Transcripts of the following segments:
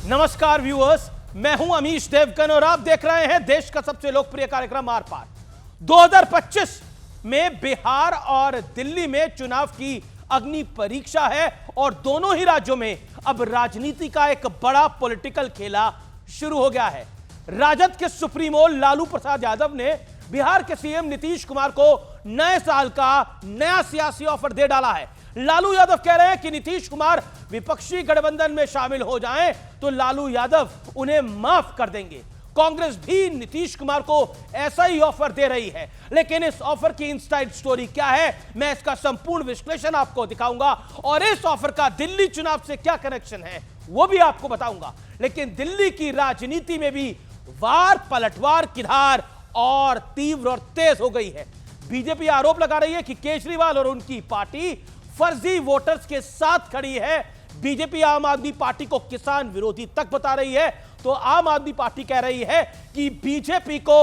नमस्कार व्यूअर्स, मैं हूं अमीश देवगन और आप देख रहे हैं देश का सबसे लोकप्रिय कार्यक्रम आर पार। 2025 में बिहार और दिल्ली में चुनाव की अग्नि परीक्षा है और दोनों ही राज्यों में अब राजनीति का एक बड़ा पॉलिटिकल खेला शुरू हो गया है। राजद के सुप्रीमो लालू प्रसाद यादव ने बिहार के सीएम नीतीश कुमार को नए साल का नया सियासी ऑफर दे डाला है। लालू यादव कह रहे हैं कि नीतीश कुमार विपक्षी गठबंधन में शामिल हो जाएं तो लालू यादव उन्हें माफ कर देंगे। कांग्रेस भी नीतीश कुमार को ऐसा ही ऑफर दे रही है, लेकिन इस ऑफर की इनसाइड स्टोरी क्या है, मैं इसका संपूर्ण विश्लेषण आपको दिखाऊंगा और इस ऑफर का दिल्ली चुनाव से क्या कनेक्शन है वो भी आपको बताऊंगा। लेकिन दिल्ली की राजनीति में भी वार पलटवार की धार और तीव्र और तेज हो गई है। बीजेपी आरोप लगा रही है कि केजरीवाल और उनकी पार्टी फर्जी वोटर्स के साथ खड़ी है। बीजेपी आम आदमी पार्टी को किसान विरोधी तक बता रही है, तो आम आदमी पार्टी कह रही है कि बीजेपी को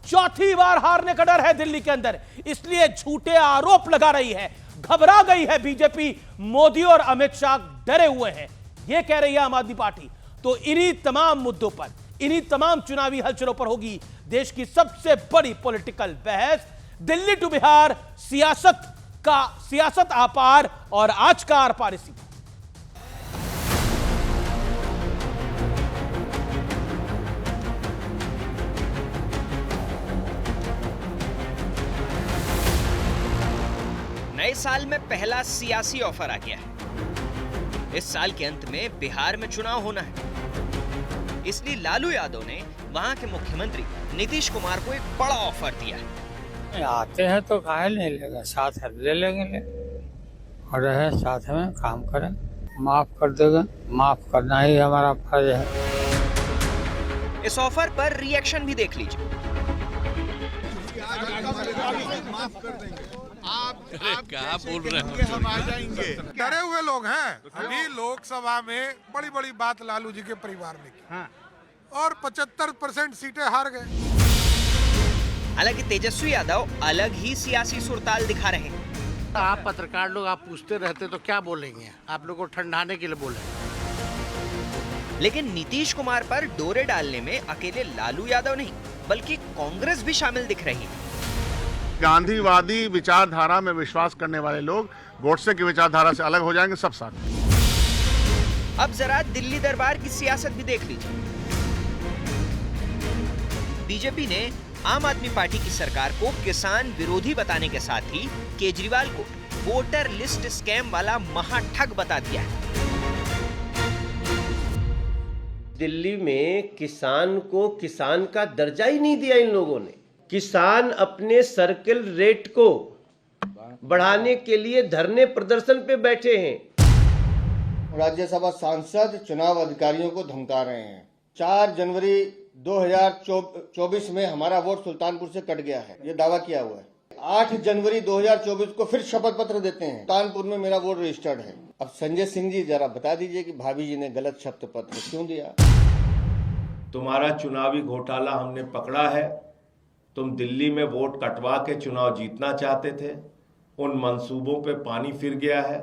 चौथी बार हारने का डर है दिल्ली के अंदर, इसलिए झूठे आरोप लगा रही है। घबरा गई है बीजेपी, मोदी और अमित शाह डरे हुए हैं, यह कह रही है आम आदमी पार्टी। तो इन्हीं तमाम मुद्दों पर, इन्हीं तमाम चुनावी हलचलों पर होगी देश की सबसे बड़ी पॉलिटिकल बहस। दिल्ली टू बिहार, सियासत आपार और आज का आर पार इसी। नए साल में पहला सियासी ऑफर आ गया है। इस साल के अंत में बिहार में चुनाव होना है, इसलिए लालू यादव ने वहां के मुख्यमंत्री नीतीश कुमार को एक बड़ा ऑफर दिया है। आते हैं तो काहे नहीं लेगा, साथ है ले लेंगे और रहे साथ में काम करें, माफ कर देगा, माफ करना ही हमारा फर्ज है। इस ऑफर पर रिएक्शन भी देख लीजिए। माफ कर देंगे। आप क्या बोल रहे हैं? हम आ जाएंगे। डरे हुए लोग हैं। अभी लोकसभा में बड़ी बड़ी बात लालू जी के परिवार ने की और 75% सीटें हार गए। हालांकि तेजस्वी यादव अलग ही सियासी सुरताल दिखा रहे हैं। आप पत्रकार लोग आप पूछते रहते तो क्या बोलेंगे? आप लोगों को ठंडाने के लिए बोले। लेकिन नीतीश कुमार पर डोरे डालने में अकेले लालू यादव नहीं बल्कि कांग्रेस भी शामिल दिख रही है। गांधीवादी विचारधारा में विश्वास करने वाले लोग गोडसे की विचारधारा से अलग हो जाएंगे, सब साथ। अब जरा दिल्ली दरबार की सियासत भी देख लीजिए। बीजेपी ने आम आदमी पार्टी की सरकार को किसान विरोधी बताने के साथ ही केजरीवाल को वोटर लिस्ट स्कैम वाला महाठग बता दिया है। दिल्ली में किसान को किसान का दर्जा ही नहीं दिया इन लोगों ने। किसान अपने सर्कल रेट को बढ़ाने के लिए धरने प्रदर्शन पे बैठे हैं। राज्यसभा सांसद चुनाव अधिकारियों को धमका रहे हैं। 4 जनवरी 2024 में हमारा वोट सुल्तानपुर से कट गया है, ये दावा किया हुआ है। 8 जनवरी 2024 को फिर शपथ पत्र देते हैं, सुल्तानपुर में मेरा वोट रजिस्टर्ड है। अब संजय सिंह जी जरा बता दीजिए कि भाभी जी ने गलत शपथ पत्र क्यों दिया? तुम्हारा चुनावी घोटाला हमने पकड़ा है। तुम दिल्ली में वोट कटवा के चुनाव जीतना चाहते थे, उन मंसूबों पे पानी फिर गया है।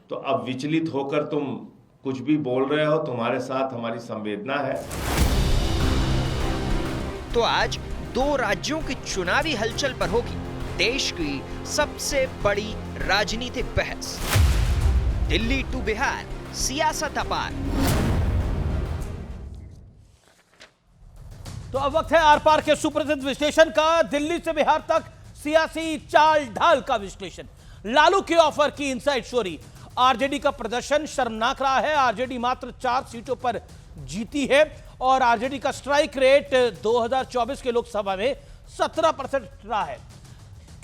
तो अब विचलित होकर तुम कुछ भी बोल रहे हो, तुम्हारे साथ हमारी संवेदना है। तो आज 2 राज्यों की चुनावी हलचल पर होगी देश की सबसे बड़ी राजनीतिक बहस। दिल्ली टू बिहार, सियासत अपार। तो अब वक्त है आर पार के सुप्रसिद्ध विश्लेषण का। दिल्ली से बिहार तक सियासी चाल ढाल का विश्लेषण, लालू के ऑफर की इनसाइड स्टोरी। आरजेडी का प्रदर्शन शर्मनाक रहा है। आरजेडी मात्र 4 सीटों पर जीती है और आरजेडी का स्ट्राइक रेट 2024 के लोकसभा में 17% रहा है।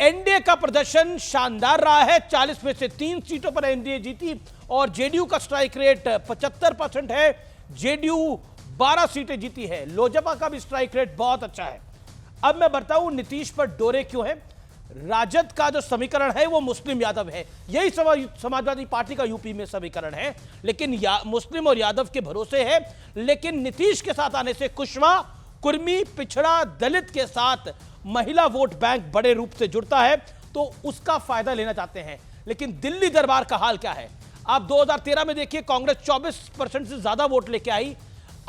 एनडीए का प्रदर्शन शानदार रहा है। 40 में से 3 सीटों पर एनडीए जीती और जेडीयू का स्ट्राइक रेट 75% है। जेडीयू 12 सीटें जीती है। लोजपा का भी स्ट्राइक रेट बहुत अच्छा है। अब मैं बताऊं नीतीश पर डोरे क्यों है। राजद का जो समीकरण है वो मुस्लिम यादव है, यही समाजवादी पार्टी का यूपी में समीकरण है, लेकिन मुस्लिम और यादव के भरोसे है। लेकिन नीतीश के साथ आने से कुशवा, कुर्मी, पिछड़ा, दलित के साथ महिला वोट बैंक बड़े रूप से जुड़ता है, तो उसका फायदा लेना चाहते हैं। लेकिन दिल्ली दरबार का हाल क्या है? आप 2013 में देखिए, कांग्रेस 24% से ज्यादा वोट लेके आई,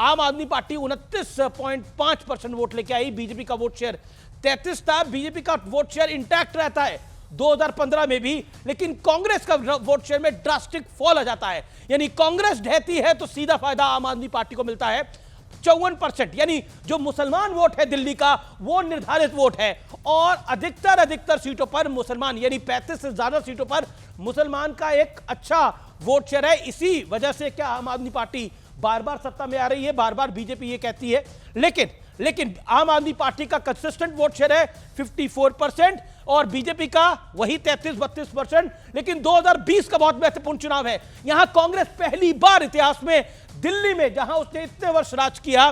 आम आदमी पार्टी 29.5% वोट लेके आई, बीजेपी का वोट शेयर 33 था। बीजेपी का वोट शेयर इंटैक्ट रहता है 2015 में भी, लेकिन कांग्रेस का वोट शेयर में ड्रास्टिक फॉल आ जाता है। यानी कांग्रेस ढहती है तो सीधा फायदा आम आदमी पार्टी को मिलता है। 54%, यानी जो मुसलमान वोट है दिल्ली का, वो निर्धारित वोट है, और अधिकतर सीटों पर मुसलमान, यानी 35 से ज्यादा सीटों पर मुसलमान का एक अच्छा वोट शेयर है। इसी वजह से क्या आम आदमी पार्टी बार बार सत्ता में आ रही है, बार बार बीजेपी ये कहती है, लेकिन आम आदमी पार्टी का कंसिस्टेंट वोट शेयर है 54% और बीजेपी का वही 33-32%। लेकिन 2020 का बहुत महत्वपूर्ण चुनाव है। यहां कांग्रेस पहली बार इतिहास में दिल्ली में, जहां उसने इतने वर्ष राज किया,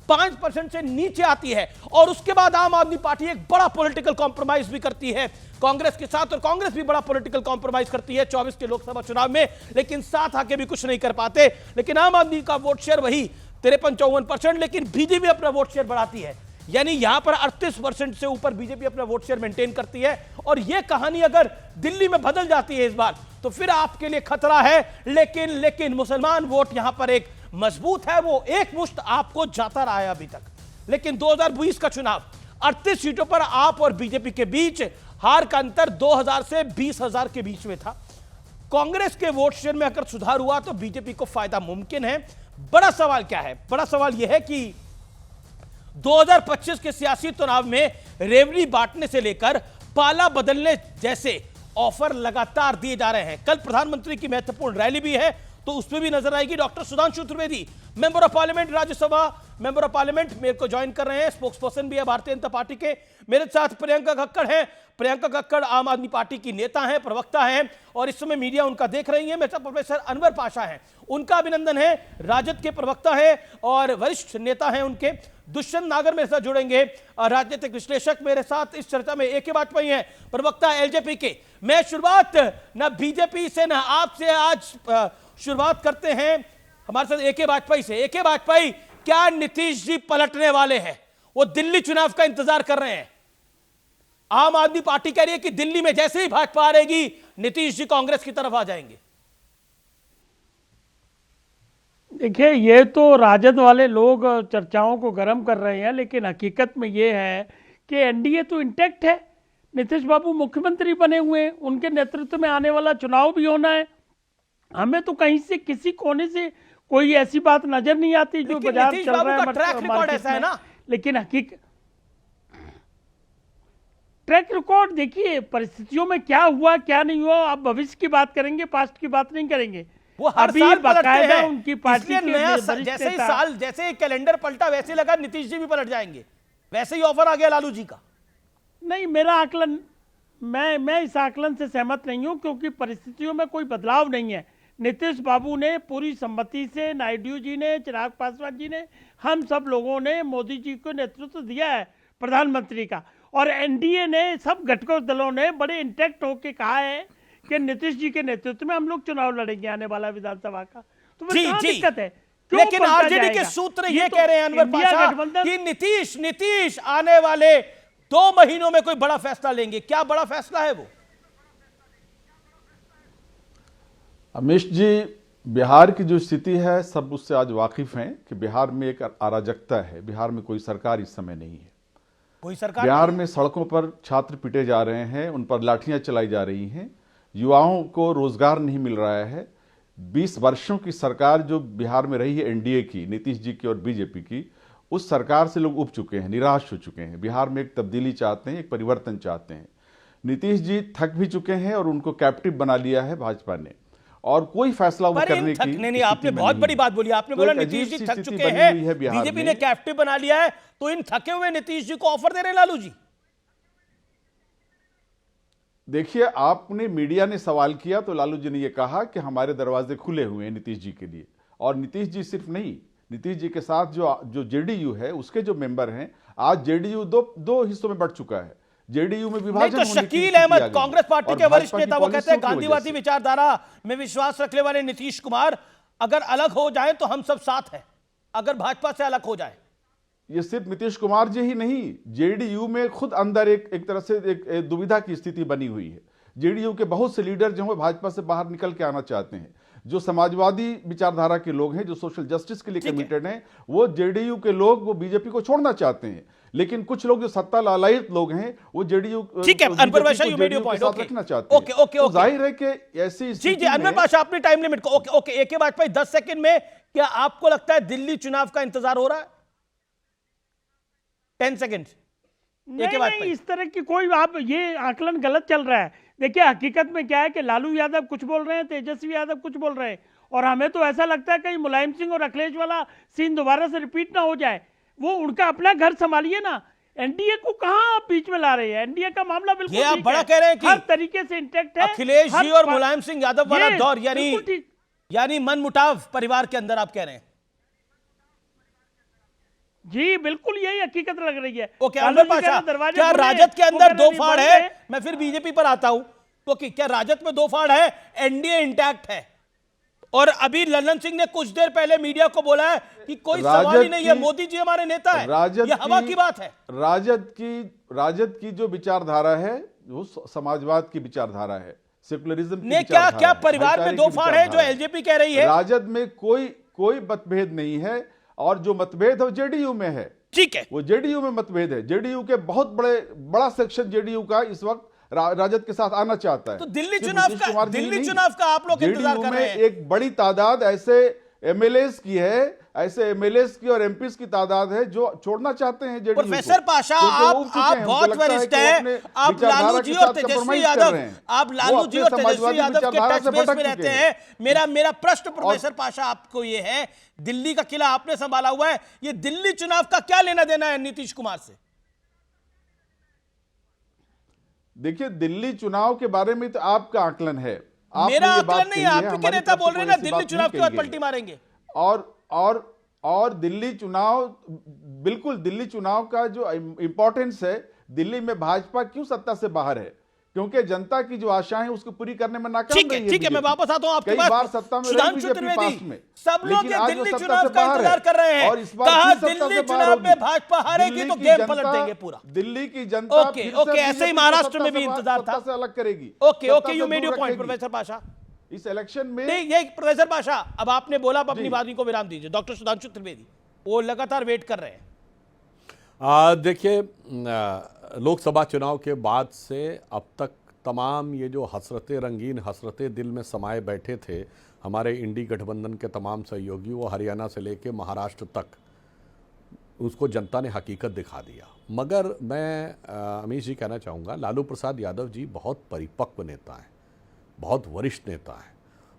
5% से नीचे आती है, और उसके बाद आम आदमी पार्टी एक बड़ा पॉलिटिकल कॉम्प्रोमाइज भी करती है कांग्रेस के साथ, और कांग्रेस भी बड़ा पॉलिटिकल कॉम्प्रोमाइज करती है 24 के लोकसभा चुनाव में, लेकिन साथ आके भी कुछ नहीं कर पाते। लेकिन आम आदमी का वोट शेयर वही 53-54%, लेकिन बीजेपी अपना वोट शेयर बढ़ाती है, यानी यहां पर 38% से ऊपर बीजेपी अपना वोट शेयर मेंटेन करती है। और यह कहानी अगर दिल्ली में बदल जाती है इस बार, तो फिर आपके लिए खतरा है। लेकिन मुसलमान वोट यहां पर एक मजबूत है, वो एक मुश्त आपको जाता रहा है अभी तक। लेकिन 2020 का चुनाव 38 सीटों पर आप और बीजेपी के बीच हार का अंतर 2000 से 20,000 के बीच में था। कांग्रेस के वोट शेयर में अगर सुधार हुआ तो बीजेपी को फायदा मुमकिन है। बड़ा सवाल क्या है? बड़ा सवाल यह है कि 2025 के सियासी चुनाव में रेवड़ी बांटने से लेकर पाला बदलने जैसे ऑफर लगातार दिए जा रहे हैं। कल प्रधानमंत्री की महत्वपूर्ण रैली भी है, तो उसमें भी नजर आएगी। Doctor Sudhanshu Trivedi, member of parliament, Rajya Sabha member of parliament, मेरे को ज्वाइन कर रहे हैं, स्पोक्स पर्सन भी है भारतीय जनता पार्टी के। मेरे साथ प्रियंका कक्कड़ हैं। प्रियंका कक्कड़ आम आदमी पार्टी की नेता हैं, प्रवक्ता हैं, और इस समय मीडिया उनका देख रही है। मेरे साथ प्रोफेसर अनवर पाशा हैं, उनका अभिनंदन है, राजद के प्रवक्ता है और वरिष्ठ नेता हैं उनके। दुष्यंत नागर मेरे साथ जुड़ेंगे, राजनीतिक विश्लेषक मेरे साथ इस चर्चा में। ए.के. वाजपेयी हैं, प्रवक्ता एलजेपी के। मैं शुरुआत न बीजेपी से न आपसे आज शुरुआत करते हैं हमारे साथ ए.के. वाजपेयी से। ए.के. वाजपेयी, क्या नीतीश जी पलटने वाले हैं? वो दिल्ली चुनाव का इंतजार कर रहे हैं। आम आदमी पार्टी कह रही है कि दिल्ली में जैसे ही भाजपा आ रहेगी, नीतीश जी कांग्रेस की तरफ आ जाएंगे। देखिए, ये तो राजद वाले लोग चर्चाओं को गर्म कर रहे हैं, लेकिन हकीकत में ये है कि एनडीए तो इंटैक्ट है। नीतीश बाबू मुख्यमंत्री बने हुए हैं, उनके नेतृत्व में आने वाला चुनाव भी होना है। हमें तो कहीं से किसी कोने से कोई ऐसी बात नजर नहीं आती जो बाजार चल रहा है, ट्रैक रिकॉर्ड ऐसा है ना। लेकिन हकीकत ट्रैक रिकॉर्ड देखिए, परिस्थितियों में क्या हुआ क्या नहीं हुआ, आप भविष्य की बात करेंगे, पास्ट की बात नहीं करेंगे। वो हर साल बाकायदा उनकी पार्टी के नया जैसे ही साल, जैसे ही कैलेंडर पलटा, वैसे लगा नीतीश जी भी पलट जाएंगे, वैसे ही ऑफर आ गया लालू जी का। नहीं, मेरा आकलन, मैं इस आकलन से सहमत नहीं हूं, क्योंकि परिस्थितियों में कोई बदलाव नहीं है। नीतीश बाबू ने पूरी सम्मति से, नायडू जी ने, चिराग पासवान जी ने, हम सब लोगों ने मोदी जी को नेतृत्व दिया है प्रधानमंत्री का, और एनडीए ने, सब घटकों दलों ने बड़े इंटैक्ट होकर कहा है कि नीतीश जी के नेतृत्व में हम लोग चुनाव लड़ेंगे आने वाला विधानसभा का। तो जी, दिक्कत है। लेकिन आरजेडी के सूत्र ये कह रहे हैं अनवर पाशा कि नीतीश आने वाले 2 महीनों में कोई बड़ा फैसला लेंगे। क्या बड़ा फैसला है वो? अमिश जी, बिहार की जो स्थिति है, सब उससे आज वाकिफ हैं कि बिहार में एक अराजकता है। बिहार में कोई सरकार इस समय नहीं है। कोई सरकार बिहार में सड़कों पर छात्र पीटे जा रहे हैं, उन पर लाठियां चलाई जा रही हैं, युवाओं को रोजगार नहीं मिल रहा है। 20 वर्षों की सरकार जो बिहार में रही है, एनडीए की, नीतीश जी की और बीजेपी की, उस सरकार से लोग उब चुके हैं, निराश हो चुके हैं। बिहार में एक तब्दीली चाहते हैं, एक परिवर्तन चाहते हैं। नीतीश जी थक भी चुके हैं और उनको कैप्टिव बना लिया है भाजपा ने, और कोई फैसला वो करने की नहीं, आपने बहुत बड़ी बात बोली। आपने बोला नीतीश जी थक चुके हैं, बीजेपी ने कैप्टिव बना लिया है, तो इन थके हुए नीतीश जी को ऑफर दे रहे हैं लालू जी। देखिए, आपने, मीडिया ने सवाल किया तो लालू जी ने यह कहा कि हमारे दरवाजे खुले हुए हैं नीतीश जी के लिए। और नीतीश जी सिर्फ नहीं, नीतीश जी के साथ जो जेडीयू है, उसके जो मेंबर हैं, आज जेडीयू दो हिस्सों में बढ़ चुका है। जेडीयू में विभाजन तो शकील अहमद, कांग्रेस पार्टी के वरिष्ठ नेता, वो कहते हैं गांधीवादी विचारधारा में विश्वास रखने वाले नीतीश कुमार अगर अलग हो जाए तो हम सब साथ हैं, अगर भाजपा से अलग हो जाए। ये सिर्फ नीतीश कुमार जी ही नहीं, जेडीयू में खुद अंदर एक तरह से एक दुविधा की स्थिति बनी हुई है। जेडीयू के बहुत से लीडर जो है भाजपा से बाहर निकल के आना चाहते हैं। जो समाजवादी विचारधारा के लोग हैं, जो सोशल जस्टिस के लिए ठीक है। कमिटेड हैं, वो जेडीयू के लोग वो बीजेपी को छोड़ना चाहते हैं। लेकिन कुछ लोग जो सत्ता लालयित लोग हैं वो जेडीयू ठीक है, Anwar Pasha, you made your point, okay रखना चाहते हैं। ओके ओके तो ओके, जाहिर है कि ऐसी जी स्थिति जी अनवर में पाशा अपने टाइम लिमिट को, ओके ओके, एके वाजपेयी 10 सेकंड में, क्या आपको लगता है दिल्ली चुनाव का इंतजार हो रहा है? 10 सेकंड। नहीं, इस तरह की कोई, आप ये आकलन गलत चल रहा है। देखिए हकीकत में क्या है कि लालू यादव कुछ बोल रहे हैं, तेजस्वी यादव कुछ बोल रहे हैं, और हमें तो ऐसा लगता है कहीं मुलायम सिंह और अखिलेश वाला सीन दोबारा से रिपीट ना हो जाए। वो उनका अपना घर संभालिए ना, एनडीए को कहां आप बीच में ला रहे हैं? एनडीए का मामला बिल्कुल ये आप ठीक बड़ा है, कह रहे हैं कि हर तरीके से इंटैक्ट है। अखिलेश हर जी और पा- मुलायम सिंह यादव वाला ये दौर, बिल्कुल ठीक। यानी मनमुटाव परिवार के अंदर, आप कह रहे हैं? जी बिल्कुल यही हकीकत लग रही है। ओके लालू अनवर जी कह रहे पाशा, हैं, दरवाजे क्या खुले हैं, राजद के वो अंदर कह रहे दो हैं, फाड़ बंद है? मैं फिर बीजेपी पर आता हूं, तो क्या राजद में दो फाड़ है? एनडीए इंटैक्ट है, और अभी ललन सिंह ने कुछ देर पहले मीडिया को बोला है कि कोई सवाल ही नहीं है, मोदी जी हमारे नेता है। ये हवा की बात है। राजद की जो विचारधारा है वो समाजवाद की विचारधारा है, सेकुलरिज्म की ने क्या विचारधारा क्या है, परिवार में भाईचारे दो की फाड़ है जो विचारधारा एलजेपी कह रही है? राजद में कोई मतभेद नहीं है, और जो मतभेद है वो जेडीयू में है। ठीक है, वो जेडीयू में मतभेद है। जेडीयू के बड़ा सेक्शन जेडीयू का इस वक्त राजद के साथ आना चाहता है। तो दिल्ली सिर्फ चुनाव नीतीश कुमार जी का नहीं, आप लोग इंतजार जेडीयू कर रहे में हैं। एक बड़ी तादाद ऐसे एमएलएस की है, ऐसे एमएलएस की और एमपीस की तादाद है जो छोड़ना चाहते हैं जेडीयू को। प्रोफेसर पाशा, क्योंकि वो आप उब चुके हैं, उनको बहुत लगता है वरिष्ठ कि वो हैं, अपने आप विचारधारा लालू के जी साथ और तेजस्वी compromise कर यादव, रहे हैं। आप वो लालू जी अपने और तेजस्वी समाजवादी यादव के विचारधारा टच से बेस भटक में रहते चुके हैं। मेरा प्रश्न प्रोफेसर पाशा आपको ये है, दिल्ली का किला आपने संभाला हुआ है, ये दिल्ली चुनाव का क्या लेना देना है नीतीश कुमार से? देखिए, दिल्ली चुनाव के बारे में तो आपका आकलन है, मेरा आकलन नहीं है, आप के नेता बोल रहे हैं ना दिल्ली चुनाव के बाद पलटी मारेंगे। और दिल्ली चुनाव, बिल्कुल दिल्ली चुनाव का जो इंपॉर्टेंस है, दिल्ली में भाजपा क्यों सत्ता से बाहर है? क्योंकि जनता की जो आशाएं उसको पूरी करने में नाकाम रही है। ठीक है, मैं वापस आता हूं आपके पास। कई बार सत्ता में रही बीजेपी पास में, सब लोग लेकिन आज वो दिल्ली सत्ता चुनाव से का बाहर इंतजार कर रहे हैं, और इस बार कहा फिर सत्ता दिल्ली से बाहर चुनाव में होगी। भाजपा हारेगी तो गेम पलट देंगे पूरा। दिल्ली की जनता ओके ओके, ऐसे ही महाराष्ट्र में भी इंतजार था, से अलग करेगी। Okay okay, you made your point professor Pasha. इस इलेक्शन में ये प्रोफेसर पाशा, अब आपने बोला, अब अपनी बात को विराम दीजिए। डॉक्टर सुधांशु त्रिवेदी वो लगातार वेट कर रहे हैं। देखिए, लोकसभा चुनाव के बाद से अब तक तमाम ये जो हसरतें, रंगीन हसरतें दिल में समाये बैठे थे हमारे इंडी गठबंधन के तमाम सहयोगी, वो हरियाणा से लेके महाराष्ट्र तक, उसको जनता ने हकीकत दिखा दिया। मगर मैं अमीश जी कहना चाहूँगा, लालू प्रसाद यादव जी बहुत परिपक्व नेता हैं, बहुत वरिष्ठ नेता हैं,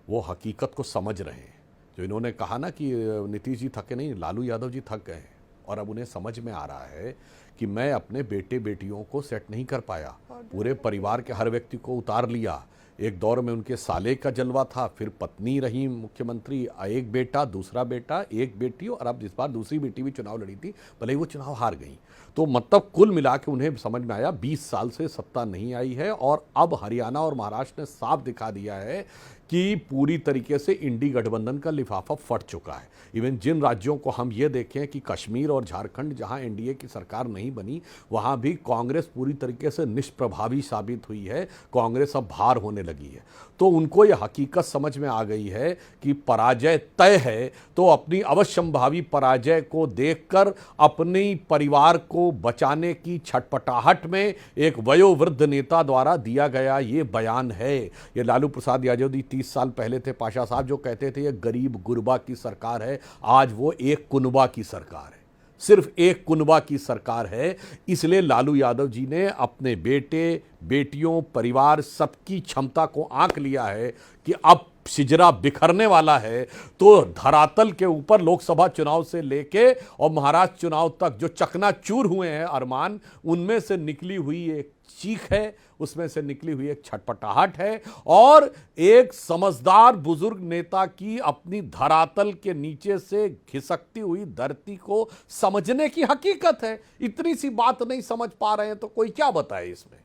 वो हकीकत को समझ रहे हैं। जो इन्होंने कहा ना कि नीतीश जी थके नहीं, लालू यादव जी थक गए हैं, और अब उन्हें समझ में आ रहा है कि मैं अपने बेटे बेटियों को सेट नहीं कर पाया, पूरे परिवार के हर व्यक्ति को उतार लिया। एक दौर में उनके साले का जलवा था, फिर पत्नी रही मुख्यमंत्री, एक बेटा, दूसरा बेटा, एक बेटी, और अब इस बार दूसरी बेटी भी चुनाव लड़ी थी, भले ही वो चुनाव हार गई। तो मतलब कुल मिला के उन्हें समझ में आया 20 साल से सत्ता नहीं आई है, और अब हरियाणा और महाराष्ट्र ने साफ दिखा दिया है कि पूरी तरीके से इंडी गठबंधन का लिफाफा फट चुका है। इवन जिन राज्यों को हम ये देखें कि कश्मीर और झारखंड, जहां एनडीए की सरकार नहीं बनी, वहां भी कांग्रेस पूरी तरीके से निष्प्रभावी साबित हुई है, कांग्रेस अब भार होने लगी है। तो उनको ये हकीकत समझ में आ गई है कि पराजय तय है, तो अपनी अवश्यंभावी पराजय को देखकर अपने परिवार को बचाने की छटपटाहट में एक वयोवृद्ध नेता द्वारा दिया गया ये बयान है। ये लालू प्रसाद यादव जी 30 साल पहले थे, पाशा साहब जो कहते थे ये गरीब गुरबा की सरकार है, आज वो एक कुनबा की सरकार है, सिर्फ एक कुनबा की सरकार है। इसलिए लालू यादव जी ने अपने बेटे बेटियों, परिवार, सबकी क्षमता को आंक लिया है कि अब शिजरा बिखरने वाला है। तो धरातल के ऊपर लोकसभा चुनाव से लेके और महाराष्ट्र चुनाव तक जो चकनाचूर हुए हैं अरमान, उनमें से निकली हुई एक चीख है, उसमें से निकली हुई एक छटपटाहट है, और एक समझदार बुजुर्ग नेता की अपनी धरातल के नीचे से खिसकती हुई धरती को समझने की हकीकत है। इतनी सी बात नहीं समझ पा रहे हैं तो कोई क्या बताए इसमें।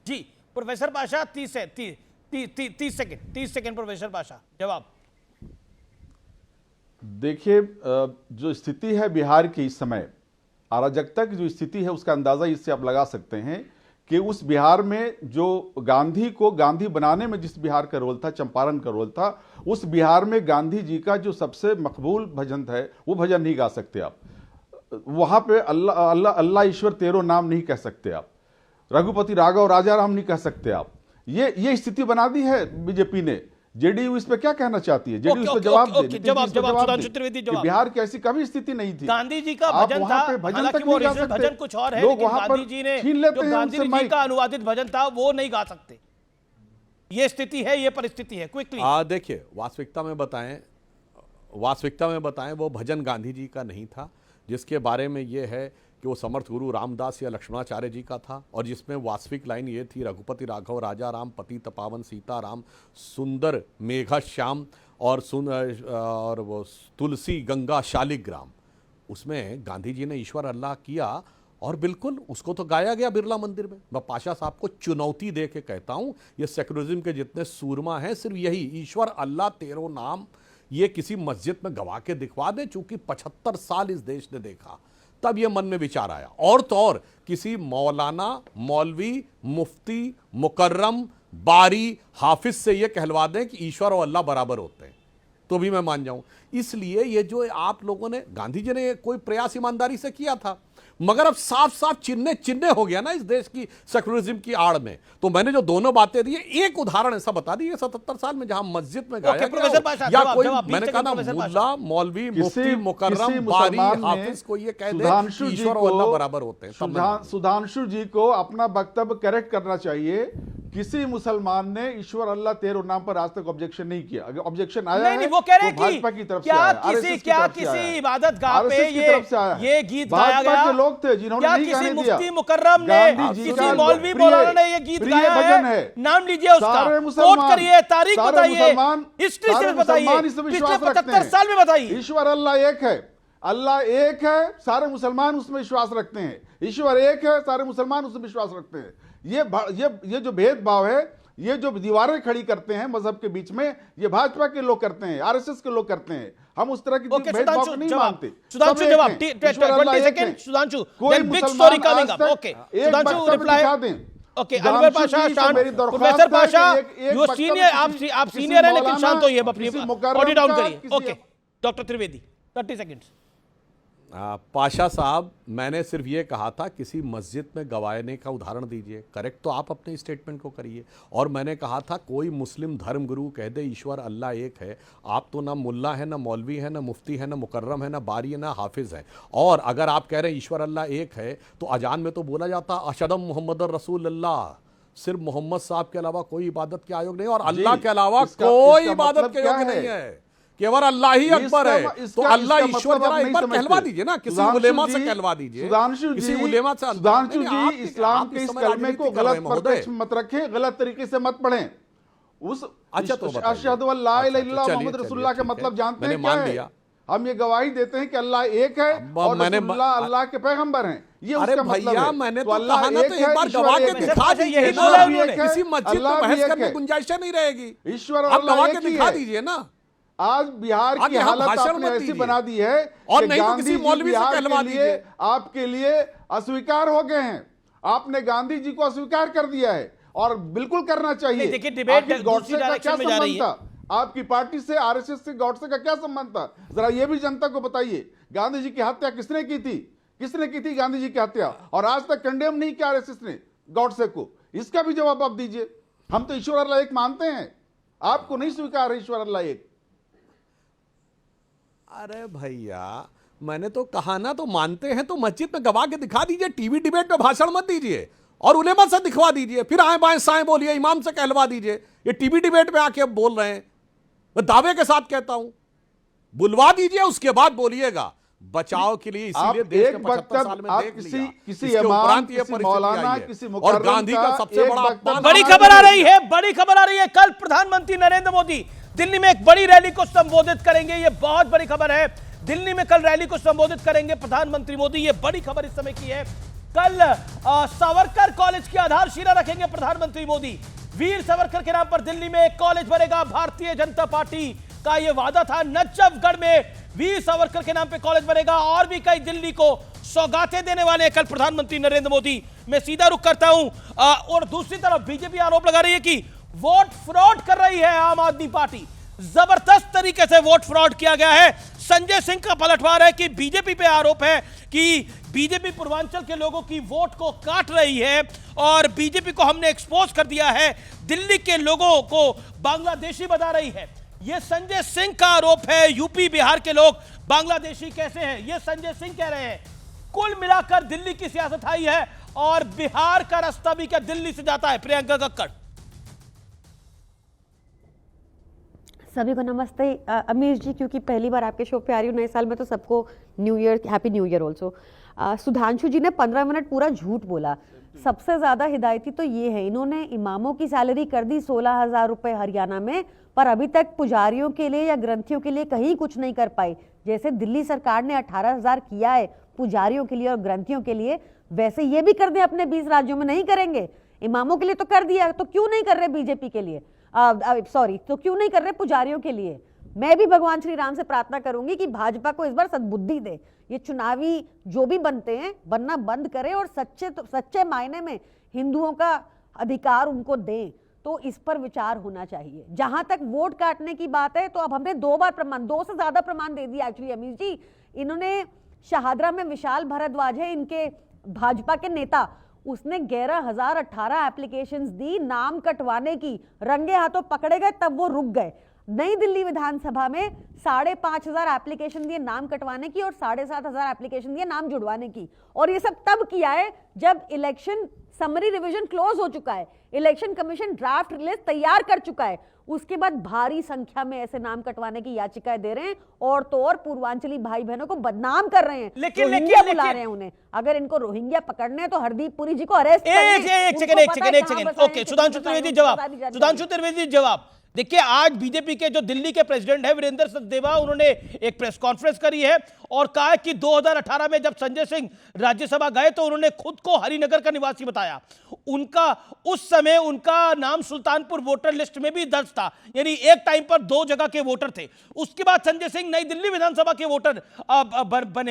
जी professor Pasha, 30 second professor Pasha जवाब। देखिए, जो स्थिति है बिहार की इस समय, अराजकता की जो स्थिति है उसका अंदाजा इससे आप लगा सकते हैं कि उस बिहार में जो गांधी को गांधी बनाने में जिस बिहार का रोल था, चंपारण का रोल था, उस बिहार में गांधी जी का जो सबसे मकबूल भजन है वो भजन नहीं गा सकते आप। वहां पे अल्लाह अल्लाह अल्लाह ईश्वर तेरो नाम नहीं कह सकते आप, रघुपति राघव राजा राम नहीं कह सकते आप। ये स्थिति बना दी है बीजेपी ने। जेडीयू इस पे क्या कहना चाहती है? जेडीयू इस पे जवाब दे। जवाब बिहार की ऐसी कभी स्थिति नहीं थी। गांधी जी का भजन था, हालांकि वो ओरिजिनल भजन कुछ और है, लेकिन गांधी जी ने जो गांधी जी का अनुवादित भजन था वो नहीं गा सकते। ये स्थिति है, ये परिस्थिति है। क्विकली देखिए, वास्तविकता में बताएं वो भजन गांधी जी का नहीं था, जिसके बारे में ये है कि वो समर्थ गुरु रामदास या लक्ष्मणाचार्य जी का था, और जिसमें वास्तविक लाइन ये थी, रघुपति राघव राजा राम पतित पावन सीता राम सुंदर मेघा श्याम और वो तुलसी गंगा शालिग्राम। उसमें गांधी जी ने ईश्वर अल्लाह किया, और बिल्कुल उसको तो गाया गया बिरला मंदिर में। मैं पाशा साहब को चुनौती दे के कहता हूं, ये सेक्युलरिज्म के जितने सूरमा हैं, सिर्फ यही ईश्वर अल्लाह तेरो नाम ये किसी मस्जिद में गवा के दिखवा दें। चूंकि 75 साल इस देश ने देखा, तब यह मन में विचार आया। और तो और किसी मौलाना, मौलवी, मुफ्ती, मुकर्रम, बारी, हाफिज से यह कहलवा दें कि ईश्वर और अल्लाह बराबर होते हैं, तो भी मैं मान जाऊं। इसलिए ये जो आप लोगों ने, गांधी जी ने कोई प्रयास ईमानदारी से किया था, मगर अब साफ साफ चिन्ह हो गया ना इस देश की सेक्युलरिज्म की आड़ में। तो मैंने जो दोनों बातें दी, एक उदाहरण ऐसा बता दी 77 साल में, जहां मस्जिद में गाया गया, या कोई मैंने कहा ना, मुल्ला, मौलवी, मुफ्ती, मुकर्रम, बारी, हाफिज को ये कह दे ईश्वर और अल्लाह बराबर होते हैं। सुधांशु जी को अपना वक्तव्य करेक्ट करना चाहिए। किसी मुसलमान ने ईश्वर अल्लाह तेरो नाम पर आज तक ऑब्जेक्शन नहीं किया। अगर ऑब्जेक्शन आया नहीं, वो कह रहे हैं तो भाजपा की तरफ से आया। किसी इबादत गाह पे ये गीत गाया गया, लोग थे जिन्होंने नहीं किसी गाने दिया। मुफ्ती मुकर्रम ने, किसी मौलवी मौलाना ने ये गीत गाया है? नाम लीजिए उसका, कोट करिए, तारीख बताइए, हिस्ट्री से बताइए, पिछले 75 साल में बताइए। ईश्वर अल्लाह एक है, अल्लाह एक है, सारे मुसलमान उसमें विश्वास रखते हैं। ईश्वर एक है, सारे मुसलमान उसमें विश्वास रखते हैं। ये जो भेदभाव है, ये जो दीवारें खड़ी करते हैं मजहब के बीच में, ये भाजपा के लोग करते हैं, आरएसएस के लोग करते हैं। हम उस तरह की भेदभाव को नहीं मानते। सुधांशु जवाब 20 second. Sudhanshu, then big story coming up. Okay Sudhanshu reply. Okay Anwar Pasha, professor Pasha, you senior, आप सीनियर हैं लेकिन शांत होइए, अपनी बॉडी डाउन करिए। Okay doctor Trivedi 30 seconds. Pasha sahab, मैंने सिर्फ ये कहा था किसी मस्जिद में गवाने का उदाहरण दीजिए, करेक्ट तो आप अपने स्टेटमेंट को करिए। और मैंने कहा था कोई मुस्लिम धर्मगुरु कह दे ईश्वर अल्लाह एक है, आप तो ना मुल्ला है, ना मौलवी है, ना मुफ्ती है, ना मुकर्रम है, ना बारी है, ना हाफिज है। और अगर आप कह रहे हैं ईश्वर अल्लाह एक है, तो अजान में तो बोला जाता अशदम मोहम्मद रसूल अल्लाह, सिर्फ मोहम्मद साहब के अलावा कोई इबादत के आयोग नहीं, और अल्लाह के अलावा कोई इबादत के योग्य नहीं है, केवल अल्लाह ही अकबर है। तो अल्लाह ईश्वर जरा एक बार कहलवा दीजिए ना, किसी उलेमा से कहलवा दीजिए, किसी उलेमा से। सुधांशु जी, इस्लाम के इस कलमे को गलत परिप्रेक्ष्य में मत रखें, गलत तरीके से मत पढ़ें। उस अच्छा तो अशहदु अल्ला इलाहा इल्लल्लाह मुहम्मद रसूलुल्लाह का मतलब जानते हैं क्या है? हम ये गवाही देते हैं कि अल्लाह एक है और रसूलुल्लाह अल्लाह के पैगंबर हैं। ये उसका मतलब है। मैंने तो कहा ना, तो एक बार गवाह के दिखा दीजिए ना, किसी मस्जिद में बहस करने की गुंजाइश नहीं रहेगी। ईश्वर आप गवाह के दिखा दीजिए ना। आज बिहार की हालत आपने ऐसी बना दी है और नहीं तो किसी मौलवी से कहलवा दीजिए। आपके लिए अस्वीकार हो गए हैं, आपने गांधी जी को अस्वीकार कर दिया है, और बिल्कुल करना चाहिए। देखिए डिबेट गॉडसे का क्या संबंध था? आपकी पार्टी से, आरएसएस से गॉडसे का क्या संबंध था? जरा ये भी जनता को बताइए। गांधी जी की हत्या किसने की थी? किसने की थी गांधी जी की हत्या? और आज तक कंडेम नहीं किया आरएसएस ने गॉडसे को। इसका भी जवाब आप दीजिए। हम तो ईश्वर अल्लाह एक मानते हैं, आपको नहीं स्वीकार है ईश्वर अल्लाह एक। अरे भैया, मैंने तो कहा ना, तो मानते हैं तो मस्जिद में गवा के दिखा दीजिए, टीवी डिबेट में भाषण मत दीजिए, और उलेमा से दिखवा दीजिए, फिर आए बाएं साएं बोलिए, इमाम से कहलवा दीजिए। ये टीवी डिबेट में आके अब बोल रहे हैं, मैं दावे के साथ कहता हूं, बुलवा दीजिए, उसके बाद बोलिएगा। बचाव के लिए इसीलिए देश के 75 साल में देख लिया, किसी इमाम, किसी मौलाना, किसी और गांधी का सबसे बड़ा अपमान। बड़ी खबर आ रही है, बड़ी खबर आ रही है। कल प्रधानमंत्री नरेंद्र मोदी दिल्ली में एक बड़ी रैली को संबोधित करेंगे। ये बहुत बड़ी खबर है। दिल्ली में कल रैली को संबोधित करेंगे प्रधानमंत्री मोदी। ये बड़ी खबर इस समय की है। कल सावरकर कॉलेज की आधारशिला रखेंगे प्रधानमंत्री मोदी। वीर सावरकर के नाम पर दिल्ली में एक कॉलेज बनेगा। भारतीय जनता पार्टी का यह वादा था। नजफगढ़ में वीर सावरकर के नाम पे कॉलेज बनेगा, और भी कई दिल्ली को सौगातें देने वाले हैं कल प्रधानमंत्री नरेंद्र मोदी। मैं सीधा रुख करता हूं और दूसरी तरफ बीजेपी आरोप लगा रही है कि वोट फ्रॉड कर रही है आम आदमी पार्टी। जबरदस्त तरीके से वोट फ्रॉड किया गया है। संजय सिंह का पलटवार है कि बीजेपी पे आरोप है कि बीजेपी पूर्वांचल के लोगों की वोट को काट रही है और बीजेपी को हमने एक्सपोज कर दिया है, दिल्ली के लोगों को बांग्लादेशी बता रही है। यह संजय सिंह का आरोप है। यूपी बिहार के लोग बांग्लादेशी कैसे हैं, यह संजय सिंह कह रहे हैं। कुल मिलाकर दिल्ली की सियासत आई है और बिहार का रास्ता भी क्या दिल्ली से जाता है? प्रियंका कक्कड़। सभी को नमस्ते। अमीश जी, क्योंकि पहली बार आपके शो पे आ रही हूँ नए साल में, तो सबको new year, happy new year also. Sudhanshu ji ने 15 मिनट पूरा झूठ बोला। सबसे ज्यादा हिदायती तो ये है, इन्होंने इमामों की सैलरी कर दी 16,000 रुपए हरियाणा में, पर अभी तक पुजारियों के लिए या ग्रंथियों के लिए कहीं कुछ नहीं कर पाई। जैसे दिल्ली सरकार ने 18,000 किया है पुजारियों के लिए और ग्रंथियों के लिए, वैसे ये भी कर दें अपने 20 राज्यों में। नहीं करेंगे? इमामों के लिए तो कर दिया, तो क्यों नहीं कर रहे बीजेपी के लिए? तो क्यों नहीं कर रहे पुजारियों के लिए? मैं भी भगवान श्री राम से प्रार्थना करूंगी कि भाजपा को इस बार सद्बुद्धि दे। ये चुनावी जो भी बनते हैं बनना बंद करें और सच्चे मायने में हिंदुओं का अधिकार उनको दें। तो इस पर विचार होना चाहिए। जहां तक वोट काटने की बात है, तो अब हमने 2 बार प्रमाण, 2 से ज्यादा प्रमाण दे दिया एक्चुअली अमीश जी। इन्होंने शहादरा में विशाल भारद्वाज है इनके भाजपा के नेता, उसने 11,018 एप्लीकेशंस दी नाम कटवाने की, रंगे हाथों पकड़े गए तब वो रुक गए। नई दिल्ली विधानसभा में 5,500 एप्लीकेशन दिए नाम कटवाने की और 7,500 एप्लीकेशन दिए नाम जुड़वाने की। और ये सब तब किया है जब इलेक्शन समरी रिवीजन क्लोज हो चुका है, इलेक्शन कमीशन ड्राफ्ट लिस्ट तैयार कर चुका है। उसके बाद भारी संख्या में ऐसे नाम कटवाने की याचिकाएं दे रहे हैं और तो और पूर्वांचली भाई बहनों को बदनाम कर रहे हैं, रोहिंग्या बुला रहे हैं उन्हें। अगर इनको रोहिंग्या पकड़ने हैं तो हरदीप पुरी जी को अरेस्ट करें। एक सेकंड। ओके, सुधांशु त्रिवेदी जवाब। देखिए, आज बीजेपी के जो दिल्ली के प्रेसिडेंट है वीरेंद्र सचदेवा, उन्होंने एक प्रेस कॉन्फ्रेंस करी है और कहा कि 2018 में जब संजय सिंह राज्यसभा गए तो उन्होंने खुद को हरिनगर का निवासी बताया। उस समय उनका नाम सुल्तानपुर वोटर लिस्ट में भी दर्ज था, यानी एक टाइम पर 2 जगह के वोटर थे। उसके बाद संजय सिंह नई दिल्ली विधानसभा के वोटर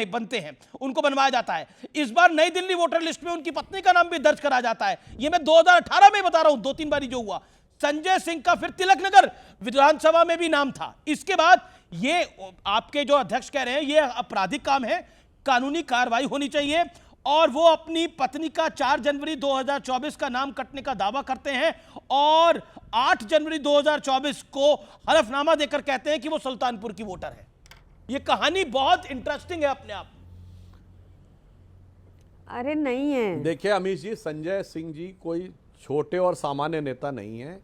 बनते हैं, उनको बनवाया जाता है। इस बार नई दिल्ली वोटर लिस्ट में उनकी पत्नी का नाम भी दर्ज करा जाता है। यह मैं 2018 में बता रहा हूं, 2-3 बार जो हुआ। संजय सिंह का फिर तिलकनगर विधानसभा में भी नाम था। इसके बाद ये आपके जो अध्यक्ष कह रहे हैं ये आपराधिक काम है, कानूनी कार्रवाई होनी चाहिए। और वो अपनी पत्नी का 4 जनवरी 2024 का नाम कटने का दावा करते हैं और 8 जनवरी 2024 को हलफनामा देकर कहते हैं कि वो सुल्तानपुर की वोटर है। ये कहानी बहुत इंटरेस्टिंग है अपने आप। अरे नहीं है। देखिए अमीश जी, संजय सिंह जी कोई छोटे और सामान्य नेता नहीं है।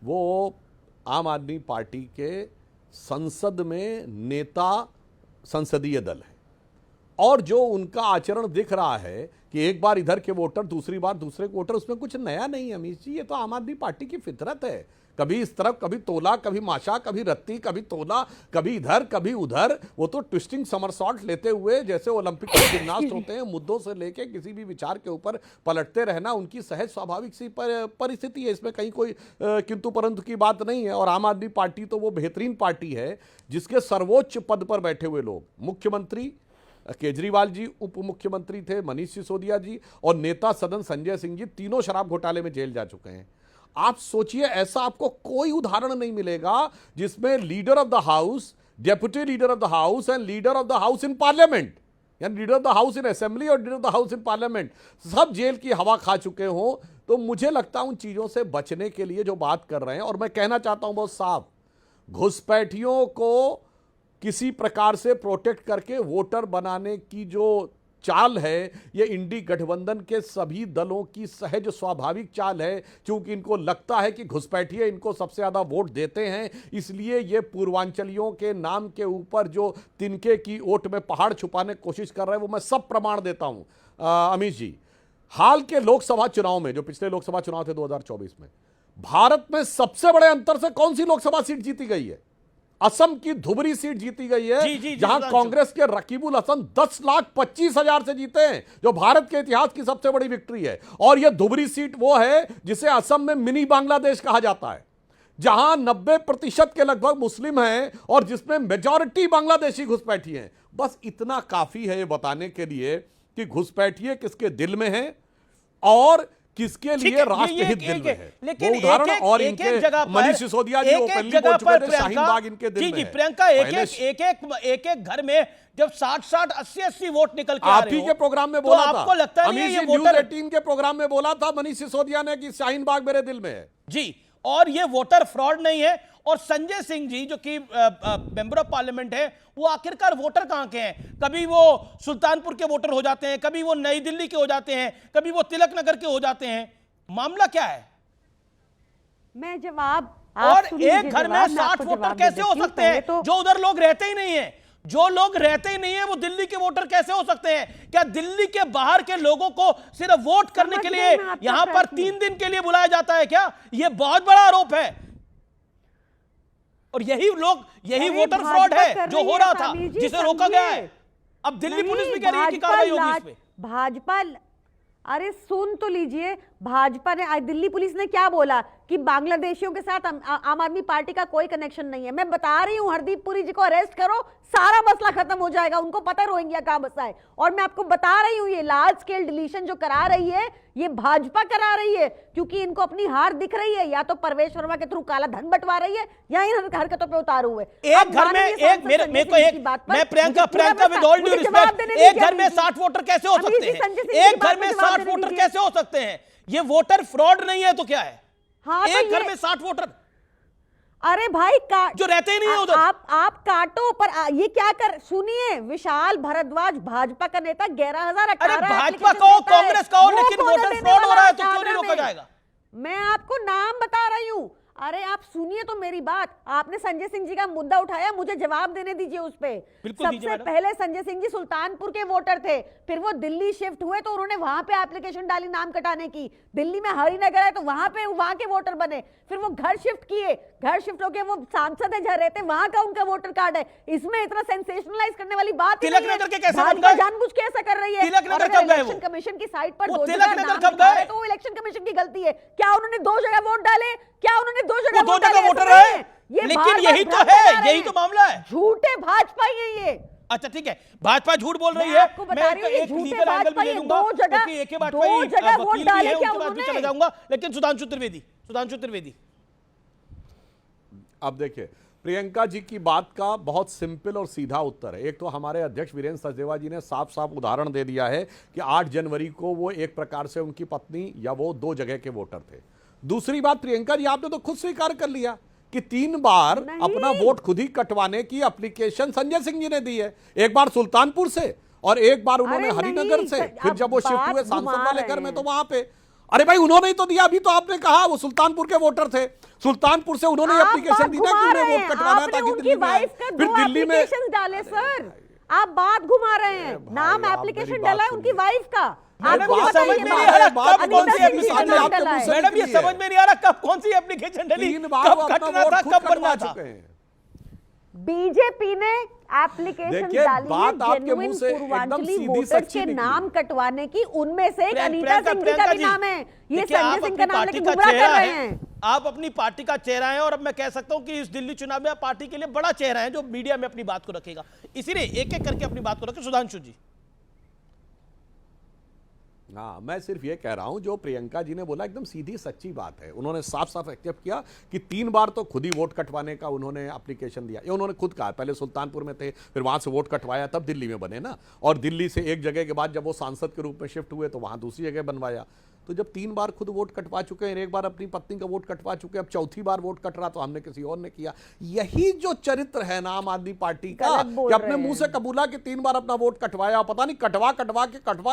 वो आम आदमी पार्टी के संसद में नेता संसदीय दल है और जो उनका आचरण दिख रहा है कि एक बार इधर के वोटर दूसरी बार दूसरे के वोटर, उसमें कुछ नया नहीं है अमीश जी। ये तो आम आदमी पार्टी की फितरत है। कभी इस तरफ, कभी तोला, कभी माशा, कभी रत्ती, कभी तोला, कभी इधर कभी उधर। वो तो ट्विस्टिंग समरसॉल्ट लेते हुए जैसे ओलंपिक के जिम्नास्ट होते हैं, मुद्दों से लेके किसी भी विचार के ऊपर पलटते रहना उनकी सहज स्वाभाविक सी परिस्थिति है। इसमें कहीं कोई किंतु परंतु की बात नहीं है। और आम आदमी पार्टी तो वो बेहतरीन पार्टी है जिसके सर्वोच्च पद पर बैठे हुए लोग, मुख्यमंत्री केजरीवाल जी, उप मुख्यमंत्री थे मनीष सिसोदिया जी और नेता सदन संजय सिंह जी, तीनों शराब घोटाले में जेल जा चुके हैं। आप सोचिए, ऐसा आपको कोई उदाहरण नहीं मिलेगा जिसमें leader of the house, deputy leader of the house and leader of the house in parliament, यानी leader of the house in assembly और leader of the house in parliament सब जेल की हवा खा चुके हों। तो मुझे लगता है उन चीजों से बचने के लिए जो बात कर रहे हैं, और मैं कहना चाहता हूं बहुत साफ, घुसपैठियों को किसी प्रकार से प्रोटेक्ट करके वोटर बनाने की जो चाल है, ये इंडी गठबंधन के सभी दलों की सहज स्वाभाविक चाल है। क्योंकि इनको लगता है कि घुसपैठिए इनको सबसे ज़्यादा वोट देते हैं, इसलिए ये पूर्वांचलियों के नाम के ऊपर जो तिनके की ओट में पहाड़ छुपाने की कोशिश कर रहे हैं, वो मैं सब प्रमाण देता हूँ। अमीश जी, हाल के लोकसभा चुनाव में, जो पिछले लोकसभा चुनाव थे 2024 में, भारत में सबसे बड़े अंतर से कौन सी लोकसभा सीट जीती गई है? असम की धुबरी सीट जीती गई है, जहां कांग्रेस के रकीबुल हसन 10,25,000 से जीते हैं, जो भारत के इतिहास की सबसे बड़ी विक्ट्री है। और यह धुबरी सीट वो है जिसे असम में मिनी बांग्लादेश कहा जाता है, जहां 90% के लगभग मुस्लिम हैं और जिसमें मेजॉरिटी बांग्लादेशी घुसपैठी हैं। बस इतना काफी है ये बताने के लिए कि घुसपैठिए किसके दिल में है और किसके लिए राष्ट्रहित दिल में है। लेकिन वो उदाहरण और एक इनके जगह पर मनीष सिसोदिया जी ओपनली बोल चुके थे शाहीन बाग इनके दिल में है। प्रियंका एक घर में जब 60 80 वोट निकल के आ आप रहे ही हो के प्रोग्राम में बोला था, आपको लगता नहीं है ये न्यूज़ वोटर 18 के प्रोग्राम में बोला था मनीष सिसोदिया ने कि शाहीन बाग मेरे दिल में है जी, और ये वोटर फ्रॉड नहीं है। और संजय सिंह जी जो कि मेंबर ऑफ पार्लियामेंट है, वो आखिरकार वोटर कहां के हैं? कभी वो सुल्तानपुर के वोटर हो जाते हैं, कभी वो नई दिल्ली के हो जाते हैं, कभी वो तिलक नगर के हो जाते हैं। मामला क्या है? मैं जवाब और एक घर में 60 वोटर कैसे हो सकते हैं जो उधर लोग रहते ही नहीं है? जो लोग रहते ही नहीं है वो दिल्ली के वोटर कैसे हो सकते हैं? क्या दिल्ली के बाहर के लोगों को सिर्फ वोट करने के लिए यहां पर 3 दिन के लिए बुलाया जाता है क्या? यह बहुत बड़ा आरोप है और यही वोटर फ्रॉड है जो हो रहा था, जिसे रोका गया है। अब दिल्ली पुलिस भी कह रही है कि कार्रवाई होगी इस पे। भाजपा, अरे सुन तो लीजिए, भाजपा ने, दिल्ली पुलिस ने क्या बोला कि बांग्लादेशियों के साथ आम आदमी पार्टी का कोई कनेक्शन नहीं है। मैं बता रही हूं, हरदीप पुरी जी को अरेस्ट करो, सारा मसला खत्म हो जाएगा। उनको पता है रोहिंग्या कहां बसा है। और मैं आपको बता रही हूं, ये लार्ज स्केल डिलीशन जो करा रही है, ये भाजपा करा रही है, क्योंकि इनको अपनी हार दिख रही है। या तो परवेश वर्मा के थ्रू काला धन बंटवा रही है या इन हरकतों पे उतारू हुए। एक घर में मैं Priyanka with all due respect, एक घर में 60 वोटर कैसे हो सकते हैं? एक घर में 60 वोटर कैसे हो सकते हैं? ये वोटर फ्रॉड नहीं है तो क्या है? हाँ, एक घर में 60 वोटर, अरे भाई जो रहते ही नहीं है उधर। आप काटो पर ये क्या कर, सुनिए, विशाल भारद्वाज भाजपा का नेता 11,018 भाजपा का हो, कांग्रेस का हो, लेकिन वोटर फ्रॉड हो रहा है तो क्यों नहीं रोका जाएगा? मैं आपको नाम बता रही हूं। अरे आप सुनिए तो मेरी बात। आपने संजय सिंह जी का मुद्दा उठाया, मुझे जवाब देने दीजिए उस पे। सबसे पहले संजय सिंह जी सुल्तानपुर के वोटर थे, फिर वो दिल्ली शिफ्ट हुए तो उन्होंने वहां पे एप्लीकेशन डाली नाम कटाने की। दिल्ली में हरिनगर है तो वहां पे वहां के वोटर बने। फिर वो घर शिफ्ट किए, घर शिफ्ट होके वो सांसद है जहां रहते, वहां का उनका वोटर कार्ड है। इसमें इतना सेंसेशनलाइज करने वाली बात तिलक नगर के कैसे बन गए? जानबूझ के ऐसा कर रही है। इलेक्शन कमीशन की साइट पर तिलक नगर कब गए? तो इलेक्शन कमीशन की गलती है। क्या उन्होंने 2 जगह वोट डाले? क्या उन्होंने 2 जगह वोटर है? लेकिन यही तो है, यही तो मामला है। झूठे भाजपा ही है ये। अच्छा ठीक है, भाजपा झूठ बोल रही है। आपको बता रही हूं, ये झूठे भाजपा ही 2 जगह वोट डाले क्या उन्होंने? चला जाऊंगा, लेकिन सुधांशु त्रिवेदी अब देखिए, प्रियंका जी की बात का बहुत सिंपल और सीधा उत्तर है। एक तो हमारे अध्यक्ष वीरेंद्र सचदेवा जी ने साफ साफ उदाहरण दे दिया है कि 8 जनवरी को वो एक प्रकार से उनकी पत्नी या वो 2 जगह के वोटर थे। दूसरी बात, प्रियंका जी आपने तो खुद स्वीकार कर लिया कि 3 बार अपना वोट खुद ही कटवाने की एप्लीकेशन संजय सिंह जी ने दी है। एक बार सुल्तानपुर से और एक बार उन्होंने हरिनगर से। फिर जब वो शिफ्ट हुए सांसद वाले घर में तो वहां पे, अरे भाई उन्होंने ही तो दिया। अभी तो आपने कहा वो सुल्तानपुर के वोटर थे, सुल्तानपुर से उन्होंने एप्लीकेशन दी ना कि उन्हें वोट कटवाना था कि दिल्ली में। फिर दिल्ली में डाले सर, आप बात घुमा रहे हैं। नाम एप्लीकेशन डाला है उनकी वाइफ का। मैडम ये समझ में नहीं आ रहा कब कौन सी एप्लीकेशन डली। मैडम ये समझ में नहीं आ रहा कब कौन सी एप्लीकेशन डली, कब कटना था, कब बनना था। बीजेपी ने एप्लीकेशन डाली है जेन्युइन पूर्वांचली वोटर्स के नाम कटवाने की। उनमें से एक अनीता सिंह जी का भी नाम है। ये संजय सिंह का नाम लेके गुमराह कर रहे हैं। आप अपनी पार्टी का चेहरा हैं और अब मैं कह सकता हूं कि इस दिल्ली चुनाव में आप पार्टी के लिए बड़ा चेहरा है जो मीडिया में अपनी बात को रखेगा। इसीलिए एक एक करके अपनी बात को रखें। सुधांशु जी। हाँ, मैं सिर्फ ये कह रहा हूं जो प्रियंका जी ने बोला एकदम सीधी सच्ची बात है। उन्होंने साफ साफ एक्सेप्ट किया कि 3 बार तो खुद ही वोट कटवाने का उन्होंने एप्लीकेशन दिया। ये उन्होंने खुद कहा, पहले सुल्तानपुर में थे, फिर वहां से वोट कटवाया, तब दिल्ली में बने ना। और दिल्ली से एक जगह के बाद जब वो सांसद के रूप में शिफ्ट हुए तो वहां दूसरी जगह बनवाया। तो जब 3 बार खुद वोट कटवा चुके हैं, एक बार अपनी पत्नी का वोट कटवा चुके हैं, अब चौथी बार वोट कट रहा तो हमने किसी और ने किया। यही जो चरित्र है ना आम आदमी पार्टी का, कि अपने मुंह से कबूला कि 3 बार अपना वोट कटवाया, पता नहीं कटवा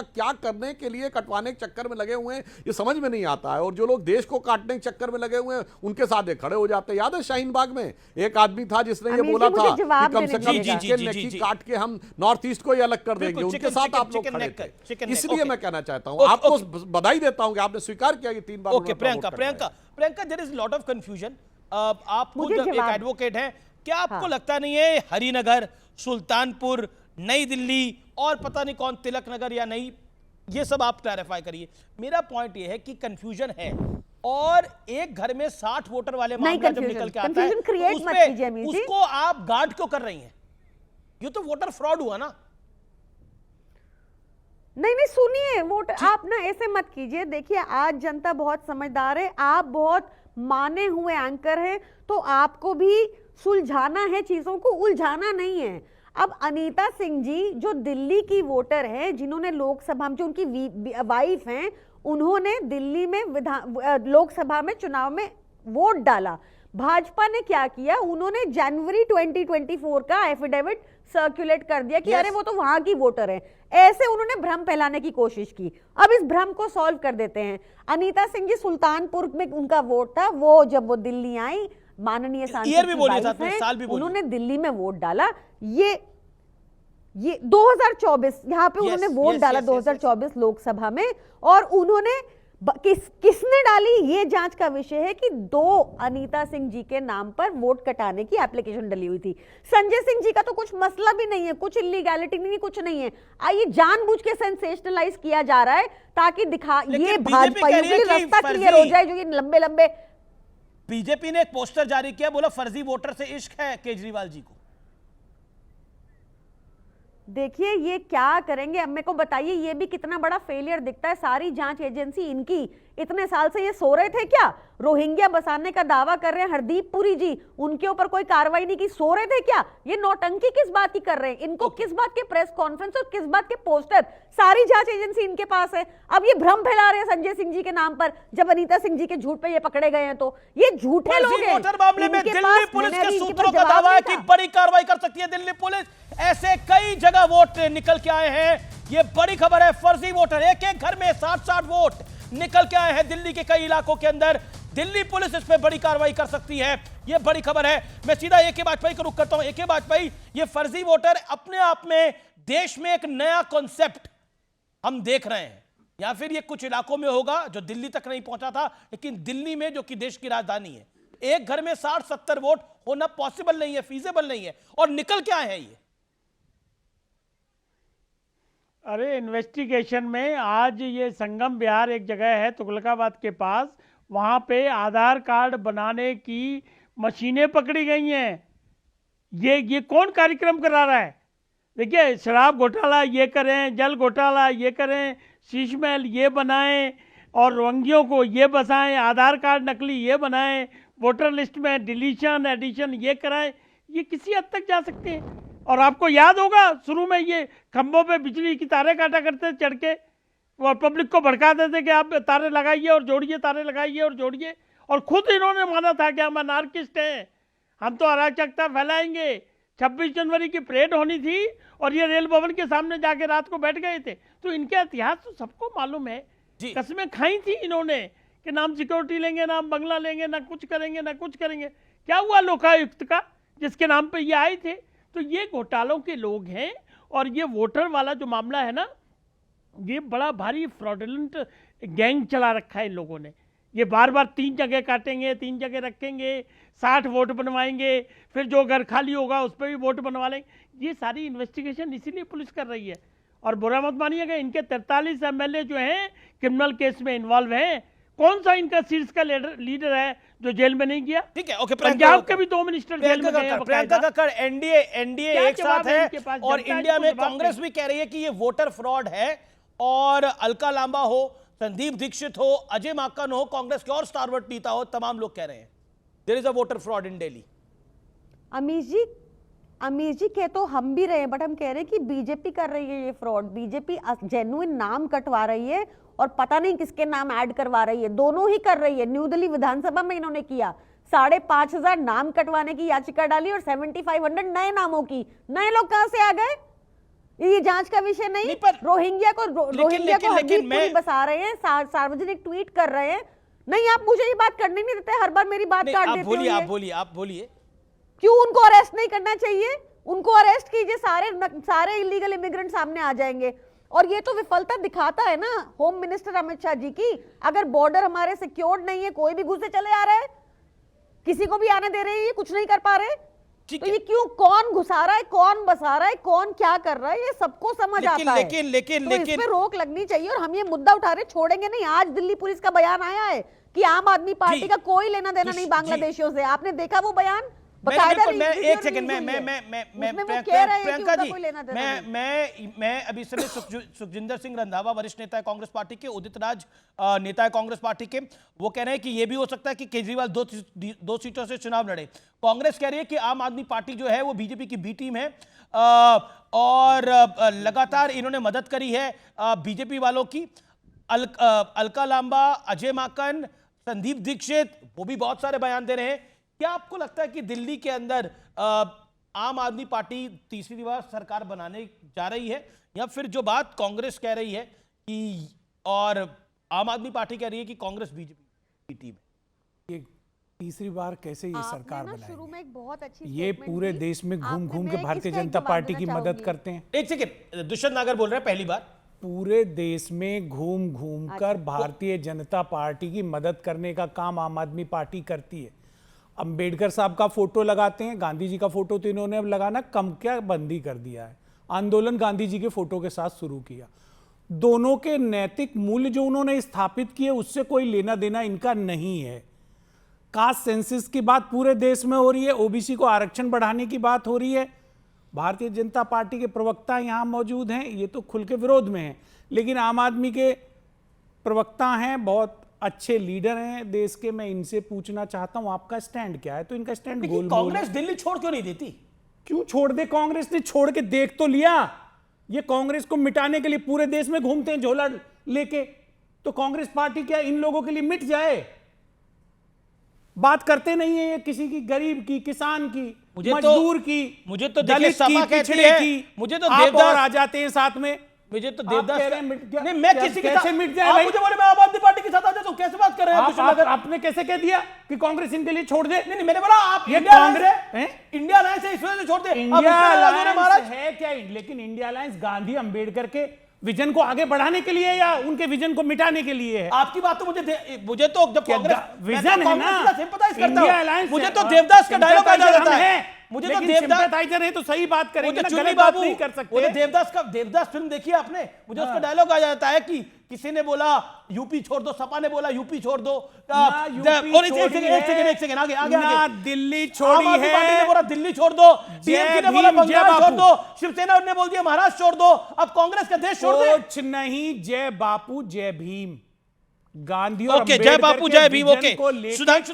क्या करने के लिए कटवाने के चक्कर में लगे हुए हैं, ये समझ में नहीं आता है। और जो लोग देश को काटने के चक्कर में लगे हुए हैं उनके साथ ये खड़े हो जाते हैं। याद है शाहीन बाग में एक आदमी था जिसने ये बोला था कि कम से कम काट के हम नॉर्थ ईस्ट को ही अलग कर देंगे, उनके साथ आप लोग खड़े थे। इसलिए मैं कहना चाहता हूं, आपको बधाई देता हूं कि आपने स्वीकार किया कि 3 बार। Okay Priyanka there is lot of confusion. आप खुद एक एडवोकेट हैं, क्या आपको लगता नहीं है हरिनगर, सुल्तानपुर, नई दिल्ली और पता नहीं कौन तिलक नगर या नहीं, ये सब आप क्लैरिफाई करिए। मेरा पॉइंट ये है कि कंफ्यूजन है और एक घर में 60 वोटर वाले मामला जब निकल के आता है तो उसको आप गार्ड क्यों कर रही हैं? ये तो वोटर फ्रॉड हुआ ना। नहीं सुनिए, वोट आप ना ऐसे मत कीजिए। देखिए आज जनता बहुत समझदार है, आप बहुत माने हुए एंकर हैं, तो आपको भी सुलझाना है चीजों को, उलझाना नहीं है। अब अनीता सिंह जी जो दिल्ली की वोटर है, जिन्होंने लोकसभा में, जो उनकी वाइफ हैं, उन्होंने दिल्ली में लोकसभा में चुनाव में वोट डाला। भाजपा ने क्या किया, उन्होंने जनवरी 2024 का एफिडेविट सर्कुलेट कर दिया कि अरे वो तो वहां की वोटर है। ऐसे उन्होंने भ्रम फैलाने की कोशिश की। अब इस भ्रम को सॉल्व कर देते हैं। अनीता सिंह जी सुल्तानपुर में उनका वोट था, वो जब वो दिल्ली आई, माननीय सांसद उन्होंने दिल्ली में वोट डाला। ये 2024 यहाँ पे उन्होंने वोट डाला 2024 लोकसभा में, और उन्होंने किसने डाली ये जांच का विषय है कि 2 अनीता सिंह जी के नाम पर वोट कटाने की एप्लीकेशन डली हुई थी। संजय सिंह जी का तो कुछ मसला भी नहीं है, कुछ इलीगैलिटी नहीं, कुछ नहीं है। आइए जानबूझ के सेंसेशनलाइज किया जा रहा है ताकि ये भाजपाइयों के लिए रास्ता क्लियर हो जाए, जो ये लंबे लंबे। बीजेपी ने एक पोस्टर जारी किया, बोला फर्जी वोटर से इश्क है केजरीवाल जी को। देखिए ये क्या करेंगे, अब मेरे को बताइए, ये भी कितना बड़ा फेलियर दिखता है। सारी जांच एजेंसी इनकी, इतने साल से ये सो रहे थे क्या? रोहिंग्या बसाने का दावा कर रहे हैं हरदीप पुरी जी, उनके ऊपर कोई कार्रवाई नहीं की, सो रहे थे क्या? ये नौटंकी किस बात की कर रहे हैं? इनको किस बात के प्रेस कॉन्फ्रेंस और किस बात के पोस्टर? सारी जांच एजेंसी इनके पास है। अब ये भ्रम फैला रहे हैं संजय सिंह जी के नाम पर, जब अनीता सिंह जी के झूठ पे ये पकड़े गए हैं। तो ये झूठे लोग हैं। मामले में दिल्ली पुलिस के सूत्रों का दावा है कि बड़ी कार्रवाई कर सकती है दिल्ली पुलिस। ऐसे कई जगह वोट निकल के आए हैं, ये बड़ी खबर है। फर्जी वोटर, एक एक घर में 60-60 वोट निकल के आए हैं दिल्ली के कई इलाकों के अंदर। दिल्ली पुलिस इस पे बड़ी कार्रवाई कर सकती है, ये बड़ी खबर है। मैं सीधा ए.के. वाजपेयी को रुख करता हूं। ए.के. वाजपेयी, ये फर्जी वोटर अपने आप में देश में एक नया कॉन्सेप्ट हम देख रहे हैं, या फिर ये कुछ इलाकों में होगा जो दिल्ली तक नहीं पहुंचा था, लेकिन दिल्ली में, जो कि देश की राजधानी है, एक घर में 60-70 वोट होना पॉसिबल नहीं है, फीजेबल नहीं है, और निकल के आए हैं ये। अरे इन्वेस्टिगेशन में आज ये संगम बिहार एक जगह है तुगलकाबाद के पास, वहाँ पे आधार कार्ड बनाने की मशीनें पकड़ी गई हैं। ये कौन कार्यक्रम करा रहा है? देखिए, शराब घोटाला ये करें, जल घोटाला ये करें, शीश महल ये बनाएं, और रोहिंग्यों को ये बसाएं, आधार कार्ड नकली ये बनाएं, वोटर लिस्ट में डिलीशन एडिशन ये कराएं। ये किसी हद तक जा सकते हैं। और आपको याद होगा शुरू में ये खंभों पे बिजली की तारें काटा करते चढ़ के, और पब्लिक को भड़का देते कि आप तारे लगाइए और जोड़िए, तारे लगाइए और जोड़िए। और खुद इन्होंने माना था कि हम अनार्किस्ट हैं, हम तो अराजकता फैलाएंगे। 26 जनवरी की परेड होनी थी और ये रेल भवन के सामने जाके रात को बैठ गए थे। तो इनका इतिहास तो सबको मालूम है। कसमें खाई थी इन्होंने कि नाम सिक्योरिटी लेंगे, नाम बंगला लेंगे, ना कुछ करेंगे ना कुछ करेंगे। क्या हुआ लोकायुक्त का, जिसके नाम पे ये आए थे? तो ये घोटालों के लोग हैं। और ये वोटर वाला जो मामला है ना, ये बड़ा भारी फ्रॉडुलेंट गैंग चला रखा है इन लोगों ने। ये बार बार 3 जगह काटेंगे, 3 जगह रखेंगे, 60 वोट बनवाएंगे, फिर जो घर खाली होगा उस पर भी वोट बनवा लेंगे। ये सारी इन्वेस्टिगेशन इसीलिए पुलिस कर रही है। और बुरा मत मानिएगा, इनके 43 एमएलए जो हैं क्रिमिनल केस में इन्वॉल्व हैं। कौन सा इनका शीर्ष का लीडर है जो जेल में नहीं गया? ठीक है, ओके। पंजाब के भी 2 मिनिस्टर जेल में गए। प्रियंका कक्कड़, एनडीए एक साथ है, और इंडिया में कांग्रेस भी कह रही है कि ये वोटर फ्रॉड है। और अलका लांबा हो, संदीप दीक्षित हो, अजय माकन हो, कांग्रेस के और स्टारवर्ड नेता हो, तमाम लोग कह रहे हैं there is a voter fraud in Delhi. Amir ji कह तो हम भी रहे हैं, बट हम कह रहे हैं कि बीजेपी कर रही है ये फ्रॉड। बीजेपी जेन्युइन नाम कटवा रही है और पता नहीं किसके नाम ऐड करवा रही है। दोनों ही कर रही है। न्यू दिल्ली विधानसभा में इन्होंने किया, 5,500 नाम कटवाने की याचिका डाली और 7,500 नए नामों की। नए लोग कहां से आ गए? ये जांच का विषय नहीं। रोहिंग्या को हरदीप पुरी बसा रहे हैं, सार्वजनिक ट्वीट कर रहे हैं। नहीं, आप मुझे ये बात करने नहीं देते, हर बार मेरी बात काट देते हो। आप बोलिए क्यों उनको अरेस्ट नहीं करना चाहिए? उनको अरेस्ट कीजिए, सारे इलीगल इमिग्रेंट सामने आ जाएंगे। और ये तो विफलता दिखाता है ना होम मिनिस्टर अमित शाह जी की। अगर बॉर्डर हमारे सिक्योर्ड नहीं है, कोई भी घुसे चले आ रहा है, किसी को भी आने दे रहे हैं, कुछ नहीं कर पा रहे। तो ये क्यों, कौन घुसा रहा है, कौन बसा रहा है, कौन क्या कर रहा है, ये सबको समझ आता है। लेकिन इस पे रोक लगनी चाहिए। और हम ये मुद्दा उठा रहे, छोड़ेंगे नहीं। आज दिल्ली पुलिस का बयान आया है कि आम आदमी पार्टी का कोई लेना देना नहीं बांग्लादेशियों से। आपने देखा वो बयान? बकायदा मैं रिलीज एक सेकंड हुई है। मैं उसमें वो कह रहे हैं कि प्रियंका उनका जी, कोई लेना देना नहीं। मैं अभी समय सुखजिंदर सिंह रंधावा वरिष्ठ नेता है कांग्रेस पार्टी के, उदित राज नेता है कांग्रेस पार्टी के, वो कह रहे हैं कि ये भी हो सकता है कि केजरीवाल दो सीटों से चुनाव लड़े। कांग्रेस कह रही है कि आम आदमी पार्टी जो है वो बीजेपी की बी टीम है और लगातार इन्होंने मदद करी है बीजेपी वालों की। अलका लांबा, अजय माकन, संदीप दीक्षित, वो भी बहुत सारे बयान दे रहे हैं। क्या आपको लगता है कि दिल्ली के अंदर आम आदमी पार्टी तीसरी बार सरकार बनाने जा रही है, या फिर जो बात कांग्रेस कह रही है कि और आम आदमी पार्टी कह रही है कि कांग्रेस बीजेपी की टीम है? ये तीसरी बार कैसे ये सरकार शुरू में एक बहुत अच्छी ये statement पूरे दी। देश में घूम घूम के मैं भारतीय किसका एक जनता जवाब पार्टी की देना मदद चाहूंगी? करते हैं। एक सेकंड, दुष्यंत नागर बोल रहे हैं पहली बार। पूरे देश में घूम घूम कर भारतीय जनता पार्टी की मदद करने का काम आम आदमी पार्टी करती है। अंबेडकर साहब का फोटो लगाते हैं, गांधी जी का फोटो तो इन्होंने अब लगाना कम क्या बंदी कर दिया है। आंदोलन गांधी जी के फोटो के साथ शुरू किया। दोनों के नैतिक मूल्य जो उन्होंने स्थापित किए उससे कोई लेना देना इनका नहीं है। कास्ट सेंसस की बात पूरे देश में हो रही है, ओबीसी को आरक्षण बढ़ाने की बात हो रही है। भारतीय जनता पार्टी के प्रवक्ता यहां मौजूद हैं, ये तो खुल के विरोध में हैं, लेकिन आम आदमी के प्रवक्ता हैं, बहुत अच्छे लीडर हैं देश के। मैं इनसे पूछना चाहता हूं आपका स्टैंड क्या है। तो इनका स्टैंड गोल कांग्रेस दिल्ली छोड़ क्यों नहीं देती? क्यों छोड़ दे? कांग्रेस ने छोड़ के देख तो लिया। ये कांग्रेस को मिटाने के लिए पूरे देश में घूमते हैं झोला लेके। तो कांग्रेस पार्टी क्या इन लोगों के लिए मिट जाए? बात करते नहीं है ये किसी की, गरीब की, किसान की, मजदूर की, मुझे तो दलित की, पिछड़े की। मुझे तो आप और आ जाते हैं साथ में। मुझे तो देवदास नहीं, मैं किसी के कैसे मिट जाए? आप मुझे बोले मैं आम आदमी पार्टी के साथ आ जाता हूं, कैसे बात कर रहे हैं? आपने कैसे कह दिया कि कांग्रेस इनके लिए छोड़ दे? नहीं, मैंने बोला आप ये इंडिया अलायंस है इस वजह से छोड़ दे। इंडिया अलायंस है क्या? लेकिन इंडिया अलायंस गांधी अंबेडकर के विजन को आगे बढ़ाने के लिए या उनके विजन को मिटाने के लिए है? आपकी बात तो मुझे तो जब कांग्रेस विजन है ना, सिंपैथाइज करता इंडिया हूं, अलायंस मुझे तो देवदास का डायलॉग आ जाता है। मुझे तो देवदास सिंपैथाइजर है तो सही बात करेंगे ना, गलत बात नहीं कर सकते। मुझे देवदास फिल्म देखी है आपने? मुझे उसका डायलॉग आ जाता है कि किसी ने बोला यूपी छोड़ दो, सपा ने बोला यूपी छोड़ दो, और एक सेकंड आगे दिल्ली छोड़ी है, पार्टी ने बोला दिल्ली छोड़ दो, टीएमसी ने बोला बंगाल छोड़ दो, शिवसेना ने बोल दिया महाराष्ट्र छोड़ दो, अब कांग्रेस का देश छोड़ दे। कुछ नहीं, जय बापू जय भीम। गांधी और जय बापू जय भीम। ओके, सुधांशु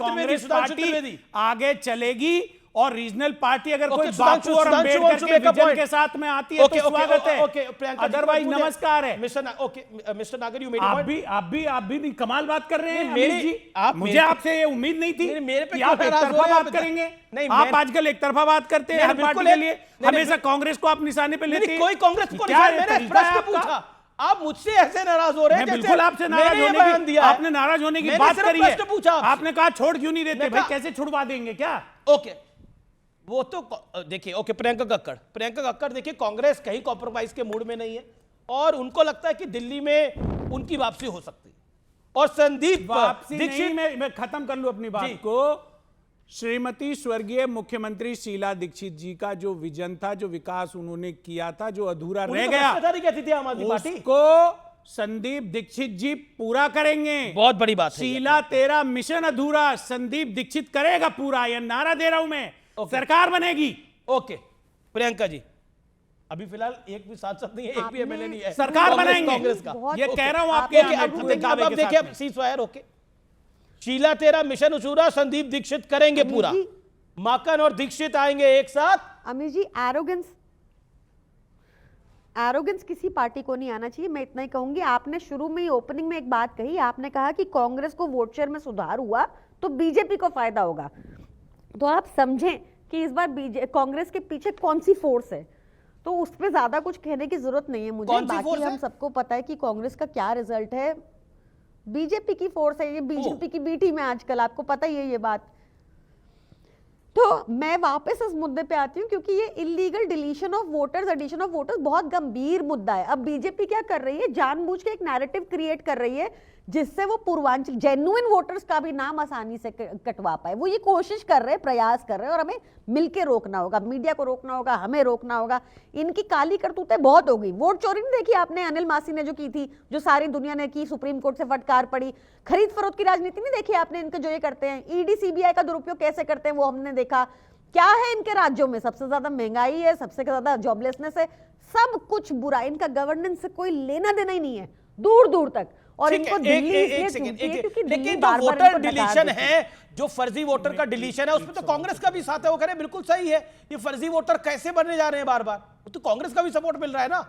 त्रिवेदी आगे चलेगी और रीजनल पार्टी अगर कोई बापू और अंबेडकर के विजन के साथ में आती है तो स्वागत है, अदरवाइज नमस्कार है। मिस्टर नागर, यू मेड आप भी कमाल बात कर रहे हैं। मुझे आपसे ये उम्मीद नहीं थी कि आप एक तरफा बात करेंगे। आप आजकल एक तरफा बात करते हैं हर पार्टी के लिए, हमेशा कांग्रेस को आप निशाने पे लेते हैं। कोई कांग्रेस को मैंने प्रश्न पूछा, आप मुझसे ऐसे नाराज हो रहे हैं? बिल्कुल आपसे नाराज होने की, आपने नाराज होने की बात करी है। आपने कहा छोड़ क्यों नहीं देते भाई, कैसे छुड़वा देंगे क्या? ओके, वो तो देखिए, ओके, प्रियंका कक्कड़ देखिए, कांग्रेस कहीं कॉम्प्रोमाइज के मूड में नहीं है और उनको लगता है कि दिल्ली में उनकी वापसी हो सकती है। और संदीप दीक्षित, मैं खत्म कर लूं अपनी बात को। श्रीमती स्वर्गीय मुख्यमंत्री शीला दीक्षित जी का जो विजन था, जो विकास उन्होंने किया था, जो अधूरा रह गया, उसको संदीप दीक्षित जी पूरा करेंगे। बहुत बड़ी बात है। शीला तेरा मिशन अधूरा संदीप दीक्षित करेगा पूरा, यह नारा दे रहा हूं मैं। सरकार बनेगी। ओके, प्रियंका जी, अभी फिलहाल एक भी सांसद नहीं है, एक भी एमएलए नहीं है, सरकार बनाएंगे कांग्रेस का। ये कह रहा हूं आपके। अब देखिए सीज़फायर, ओके, शीला तेरा मिशन अधूरा संदीप दीक्षित करेंगे पूरा, माकन और दीक्षित आएंगे एक साथ। अमित जी, एरोगेंस किसी पार्टी को नहीं आना चाहिए, मैं इतना ही कहूंगी। आपने शुरू में ही ओपनिंग में एक बात कही, आपने कहा कि कांग्रेस को वोट शेयर में सुधार हुआ तो बीजेपी को फायदा होगा। तो आप समझें कि इस बार कांग्रेस के पीछे कौन सी फोर्स है, तो उस पर ज्यादा कुछ कहने की जरूरत नहीं है मुझे। बाकी हम सबको पता है कि कांग्रेस का क्या रिजल्ट है। बीजेपी की फोर्स है ये, बीजेपी की बी टीम है आजकल, आपको पता ही है ये बात। तो मैं वापस इस मुद्दे पे आती हूँ क्योंकि ये illegal deletion of voters, addition of voters बहुत गंभीर मुद्दा है। अब बीजेपी क्या कर रही है, जानबूझ के एक नैरेटिव क्रिएट कर रही है जिससे वो पूर्वांचल जेन्युइन वोटर्स का भी नाम आसानी से कटवा पाए। वो ये कोशिश कर रहे हैं, प्रयास कर रहे हैं, और हमें मिलके रोकना होगा, मीडिया को रोकना होगा, हमें रोकना होगा। इनकी काली करतूतें बहुत हो गई। वोट चोरी नहीं देखी आपने अनिल मासी ने जो की थी, जो सारी दुनिया ने की, सुप्रीम कोर्ट से फटकार पड़ी। खरीद फरोख्त की राजनीति नहीं देखी आपने इनके, जो ये करते हैं। ईडी सीबीआई का दुरुपयोग कैसे करते हैं वो हमने देखा। क्या है इनके राज्यों में? सबसे ज्यादा महंगाई है, सबसे ज्यादा जॉबलेसनेस है, सब कुछ बुरा। इनका गवर्नेंस से कोई लेना देना ही नहीं है दूर दूर तक। और इनको दिल्ली इसलिए चुनती है क्योंकि दिल्ली लेकिन जो बार-बार वोटर इनको नकार डिलीशन देती है, जो फर्जी वोटर का डिलीशन है, उसमें तो कांग्रेस का भी साथ है। वो कह रहे हैं बिल्कुल सही है, ये फर्जी वोटर कैसे बनने जा रहे हैं बार बार, तो कांग्रेस का भी सपोर्ट मिल रहा है ना,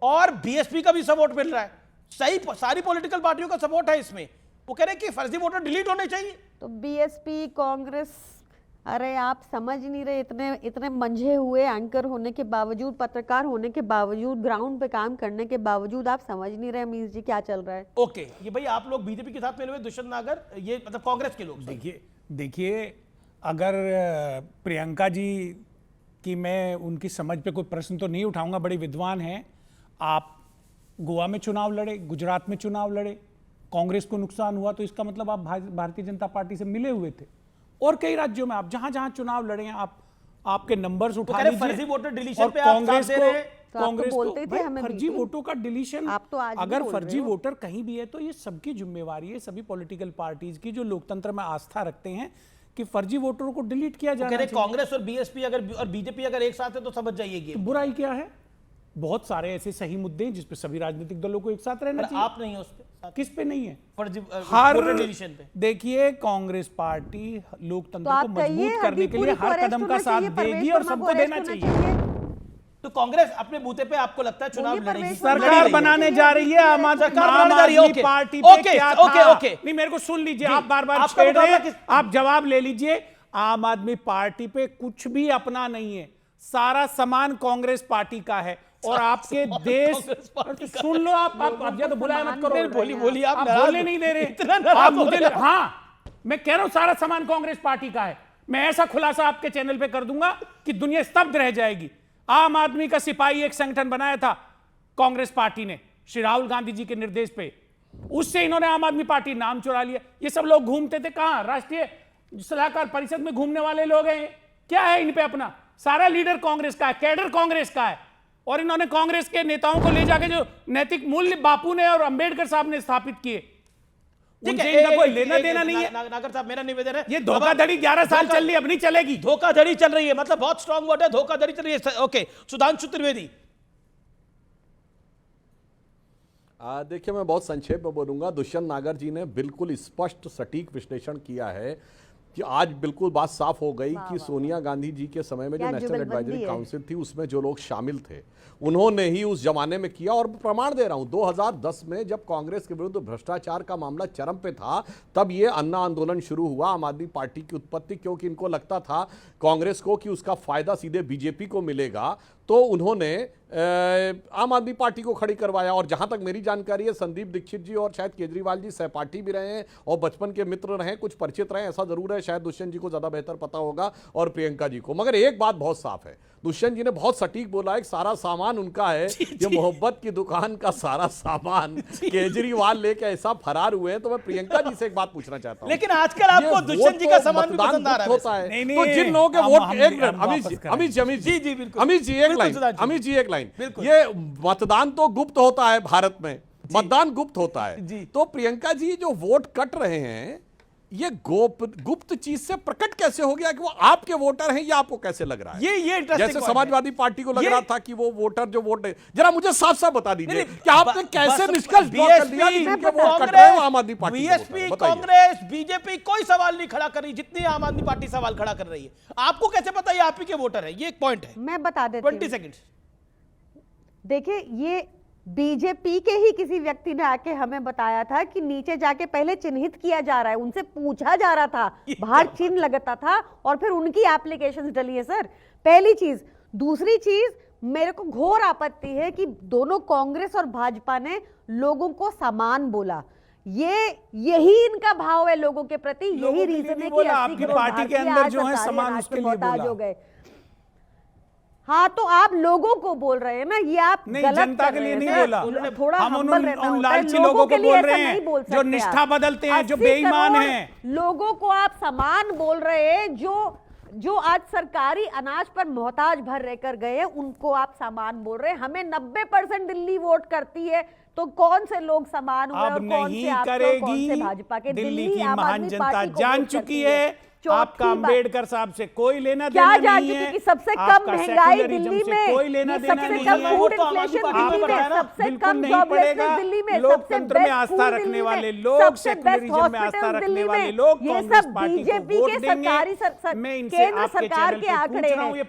और बीएसपी का भी सपोर्ट मिल रहा है। सही, सारी पॉलिटिकल पार्टियों का सपोर्ट है इसमें। वो कह रहे हैं कि फर्जी वोटर डिलीट होने चाहिए। तो बीएसपी, कांग्रेस, अरे आप समझ नहीं रहे, इतने मंझे हुए एंकर होने के बावजूद, पत्रकार होने के बावजूद, ग्राउंड पे काम करने के बावजूद आप समझ नहीं रहे अमीश जी क्या चल रहा है। ओके, ये भाई आप लोग बीजेपी के साथ मिले हुए, दुष्यंत नागर, ये मतलब कांग्रेस के लोग। देखिए अगर प्रियंका जी की, मैं उनकी समझ पे कोई प्रश्न तो नहीं उठाऊंगा, बड़े विद्वान हैं। आप गोवा में चुनाव लड़े, गुजरात में चुनाव लड़े, कांग्रेस को नुकसान हुआ, तो इसका मतलब आप भारतीय जनता पार्टी से मिले हुए थे। और कई राज्यों में आप जहां जहां चुनाव लड़े हैं, आपके नंबर्स उठा लीजिए। फर्जी वोटर डिलीशन पे आप कांग्रेस साथ दे रहे हैं। तो कांग्रेस बोलते थे हमें फर्जी वोटों का डिलीशन, आप तो आज अगर फर्जी वोटर कहीं भी है तो ये सबकी जिम्मेवारी है, सभी पॉलिटिकल पार्टीज की जो लोकतंत्र में आस्था रखते हैं कि फर्जी वोटरों को डिलीट किया जाना चाहिए। कांग्रेस और बीएसपी अगर और बीजेपी अगर एक साथ है तो समझ जाइए, तो बुराई क्या है? बहुत सारे ऐसे सही मुद्दे हैं जिसपे सभी राजनीतिक दलों को एक साथ रहना चाहिए। आप नहीं है उस पे? किस पे नहीं है? हर डिलीशन पे। देखिए कांग्रेस पार्टी लोकतंत्र को मजबूत करने के लिए हर कदम का साथ देगी और सबको देना चाहिए। तो कांग्रेस अपने बूते पे आपको लगता है चुनाव लड़ेगी? सरकार बनाने जा रही है, आम आदमी पार्टी पे क्या था? नहीं, मेरे को सुन लीजिए, आप बार बार छेड़ रहे हैं, आप जवाब ले लीजिए। आम आदमी पार्टी पे कुछ भी अपना नहीं है, सारा सामान कांग्रेस पार्टी का है। और आपके देश, सुन लो, आप तो बुलाया मत करो, बोली आप बोलने नहीं दे रहे आप मुझे। हाँ, मैं कह रहा हूं सारा सामान कांग्रेस पार्टी का है। मैं ऐसा खुलासा आपके चैनल पे कर दूंगा कि दुनिया स्तब्ध रह जाएगी। आम आदमी का सिपाही एक संगठन बनाया था कांग्रेस पार्टी ने, श्री राहुल गांधी जी के निर्देश पे, उससे इन्होंने आम आदमी पार्टी नाम चुरा लिया। ये सब लोग घूमते थे कहां? राष्ट्रीय सलाहकार परिषद में घूमने वाले लोग हैं। क्या है इन पे अपना? सारा लीडर कांग्रेस का है, कैडर कांग्रेस का है। और इन्होंने कांग्रेस के नेताओं को ले जाके जो नैतिक मूल्य बापू ने और अंबेडकर साहब ने स्थापित किए, उनसे इनका कोई लेना देना नहीं है। नागर साहब, मेरा निवेदन है, ये धोखाधड़ी 11 साल चल रही है, अब नहीं चलेगी। धोखाधड़ी चल रही है, मतलब बहुत स्ट्रांग वर्ड है, धोखाधड़ी चल रही है। ओके, सुधांशु त्रिवेदी। देखिए, मैं बहुत संक्षेप में बोलूंगा। दुष्यंत नागर जी ने बिल्कुल स्पष्ट सटीक विश्लेषण किया है कि आज बिल्कुल बात साफ हो गई कि सोनिया गांधी जी के समय में जो नेशनल एडवाइजरी काउंसिल थी उसमें जो लोग शामिल थे उन्होंने ही उस जमाने में किया। और प्रमाण दे रहा हूं, 2010 में जब कांग्रेस के विरुद्ध भ्रष्टाचार का मामला चरम पे था, तब ये अन्ना आंदोलन शुरू हुआ, आम आदमी पार्टी की उत्पत्ति, क्योंकि इनको लगता था कांग्रेस को कि उसका फायदा सीधे बीजेपी को मिलेगा, तो उन्होंने आम आदमी पार्टी को खड़ी करवाया। और जहां तक मेरी जानकारी है, संदीप दीक्षित जी और शायद केजरीवाल जी सहपाठी भी रहे हैं और बचपन के मित्र रहे, कुछ परिचित रहे, ऐसा जरूर है। शायद दुष्यंत जी को ज्यादा बेहतर पता होगा और प्रियंका जी को। मगर एक बात बहुत साफ है, दुष्यंत जी ने बहुत सटीक बोला है, सारा सामान उनका है। ये मोहब्बत की दुकान का सारा सामान केजरीवाल लेके ऐसा फरार हुए हैं। तो मैं प्रियंका जी से एक बात पूछना चाहता हूं, लेकिन आजकल आपको दुष्यंत जी का सामान भी पसंद आ रहा है होता है, तो जिन लोगों के वोट, एक मिनट अमित जी एक लाइन, ये मतदान तो गुप्त होता है, भारत में मतदान गुप्त होता है, तो प्रियंका जी जो वोट कट रहे हैं ये गुप्त चीज से प्रकट कैसे हो गया कि वो आपके वोटर हैं? ये आपको कैसे लग रहा है? ये जैसे समाजवादी पार्टी को लग रहा था कि वो वोटर जो वोट, जरा मुझे साफ साफ बता दीजिए कि आपने कैसे निष्कर्ष ड्रॉ कर दिया कि इनके वोट कट रहे हैं आम आदमी पार्टी? बीएसपी, कांग्रेस, बीजेपी कोई सवाल नहीं खड़ा कर रही जितनी आम आदमी पार्टी सवाल खड़ा कर रही है। आपको कैसे पता ये आप ही के वोटर है? ये एक पॉइंट है, मैं बता देती हूं। 20 सेकंड। देखिए, ये बीजेपी के ही किसी व्यक्ति ने आके हमें बताया था कि नीचे जाके पहले चिन्हित किया जा रहा है, उनसे पूछा जा रहा था, बाहर चिन्ह लगता था और फिर उनकी एप्लीकेशंस डली है सर, पहली चीज। दूसरी चीज, मेरे को घोर आपत्ति है कि दोनों कांग्रेस और भाजपा ने लोगों को समान बोला। यही इनका भाव है लोगों के प्रति, यही रीजन है कि आपकी पार्टी के अंदर जो है समान, उसके लिए बोला हो गए। हाँ, तो आप लोगों को बोल रहे हैं ना, ये आप नहीं, गलत जनता के लिए नहीं बोला। थोड़ा हम उन लालची लोगों को बोल रहे हैं जो निष्ठा बदलते हैं, जो बेईमान हैं। लोगों को आप समान बोल रहे हैं, जो आज सरकारी अनाज पर मोहताज भर रहकर गए, उनको आप समान बोल रहे हैं। हमें 90% दिल्ली वोट करती है, तो कौन से लोग समान हुए और कौन से आपके, कौन से भाजपा के? दिल्ली की महान जनता जान चुकी है आपका अंबेडकर साहब से कोई लेना क्या देना जान नहीं चुके है कि सबसे कम आपका महंगाई सेकुलरिज्म दिल्ली से में, कोई लेना ये देना सबसे नहीं कम है फूड इन्फ्लेशन दिल्ली में, सबसे बिल्कुल कम नहीं जॉबलेसनेस पड़ेगा। दिल्ली में, सबसे लोकतंत्र में बेस्ट आस्था फूड रखने दिल्ली वाले में, लोग, सबसे बेस्ट सेकुलरिज्म में आस्था हॉस्पिटल रखने दिल्ली वाले में, लोग ये कांग्रेस सब पार्टी को बीजेपी वोट के देंगे। सरकारी मैं इनसे केंद्र आपके सरकार चैनल के पे आंकड़े पूछ रहा हूं, हैं। ये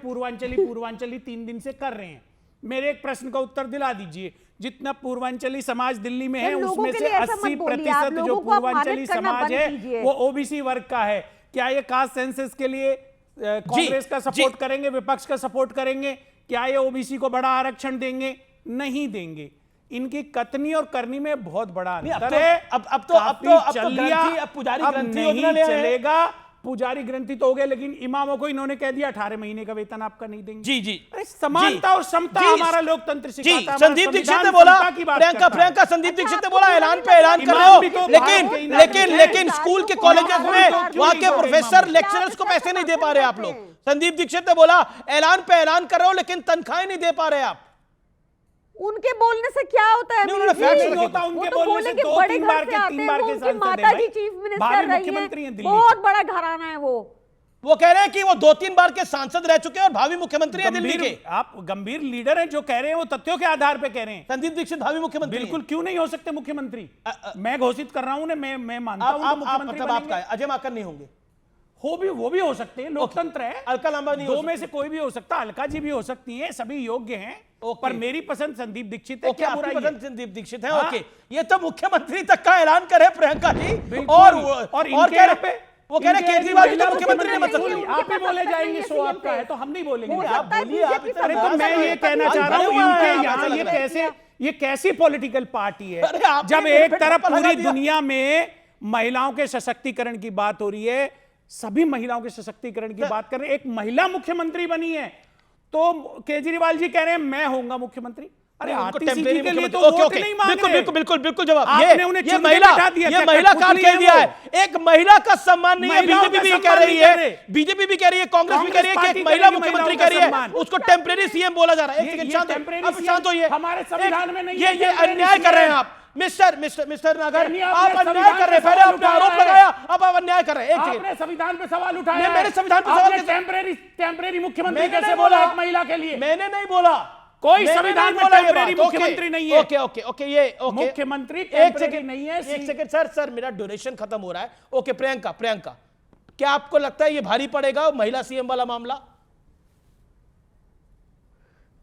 पूर्वांचली 3 दिन से कर रहे हैं। मेरे एक प्रश्न का उत्तर दिला दीजिए, जितना पूर्वांचली समाज दिल्ली में है इन लोगों उसमें के से लिए ऐसा मत बोलिए, आप 80% जो लोगों को अपमानित पूर्वांचली करना समाज बंद है कीजिए। वो ओबीसी वर्ग का है। क्या ये कास्ट सेंसस के लिए कांग्रेस का सपोर्ट करेंगे, विपक्ष का सपोर्ट करेंगे? क्या ये ओबीसी को बड़ा आरक्षण देंगे? नहीं देंगे। इनकी कथनी और करनी में बहुत बड़ा अंतर है। अब पुजारी ग्रंथि योजना ले आए हैं। चलेगा, पुजारी ग्रंथि तो हो गए, लेकिन इमामों को इन्होंने कह दिया 18 महीने का वेतन आपका नहीं देंगे। जी जी, अरे समानता और समता हमारा लोकतंत्र सिखाता है। संदीप दीक्षित ने बोला, प्रियंका संदीप दीक्षित ने बोला ऐलान पे ऐलान कर रहे हो, लेकिन स्कूल के कॉलेजेस में वहां के प्रोफेसर लेक्चरर्स को पैसे नहीं दे पा रहे आप लोग। संदीप दीक्षित ने बोला ऐलान पे ऐलान कर रहे हो लेकिन तनख्वाहें नहीं दे पा रहे आप। उनके बोलने से क्या होता है? उन्होंने फैक्ट नहीं होता उनके बोलने से। 2-3 बार के 3 बार के सांसद माता जी चीफ मिनिस्टर रही हैं, बहुत बड़ा घराना है वो कह रहे हैं कि वो 2-3 बार के सांसद रह चुके हैं और भावी मुख्यमंत्री हैं दिल्ली के। आप गंभीर लीडर हैं, जो कह रहे हैं वो तथ्यों के आधार पे कह रहे हैं। संदीप दीक्षित भावी मुख्यमंत्री बिल्कुल, क्यों नहीं हो सकते मुख्यमंत्री? मैं घोषित कर रहा हूं, मैं मानता हूं मुख्यमंत्री मतलब आपका है, अजय माकन नहीं होंगे? वो भी हो सकते हैं, लोकतंत्र है। अलका लांबा नहीं, 2 में से कोई भी हो सकता है। अलका जी भी हो सकती हैं, सभी योग्य हैं, पर मेरी पसंद संदीप दीक्षित है। क्या बुराई है? पसंद संदीप दीक्षित है, ओके। ये तो मुख्यमंत्री तक का ऐलान करे प्रियंका जी, और कह रहे वो कह रहे केजरीवाल जी तो मुख्यमंत्री नहीं बन सकते। आप ही बोले जाएंगे, शो आपका है तो हम नहीं बोलेंगे। आप बोलिए, आप अरे तो मैं ये कहना चाह रहा हूँ, इनके यहाँ ये कैसी पॉलिटिकल पार्टी है जब एक तरफ पूरी दुनिया में महिलाओं के सशक्तिकरण की बात हो रही है, सभी महिलाओं के सशक्तिकरण की बात कर रहे हैं, एक महिला मुख्यमंत्री बनी है, तो केजरीवाल जी कह रहे हैं मैं होऊंगा मुख्यमंत्री। अरे टेम्परेरी के लिए तो ओके वोट नहीं मांग रहे। बिल्कुल जवाब। ये महिला कार्ड कह दिया है, एक महिला का सम्मान नहीं है। बीजेपी भी कह रही है, कांग्रेस भी कह रही है कि एक महिला मुख्यमंत्री कह रही है, उसको टेम्परेरी सीएम बोला जा रहा है। एक सेकंड शांत होइए, हमारे संविधान में नहीं है। ये अन्याय कर रहे हैं आप मिस्टर नागर, आप अन्याय कर रहे हैं। पहले आपने आरोप लगाया, अब आप अन्याय कर रहे हैं। आपने संविधान पे सवाल उठाया, मेरे संविधान पे सवाल, टेम्परेरी मुख्यमंत्री कैसे बोला एक महिला के लिए? मैंने नहीं बोला, कोई संविधान में टेम्परेरी मुख्यमंत्री नहीं है। ओके ये मुख्यमंत्री एक सेकंड नहीं है। एक सेकंड सर, मेरा ड्यूरेशन खत्म हो रहा है। ओके प्रियंका, क्या आपको लगता है ये भारी पड़ेगा महिला सीएम वाला मामला?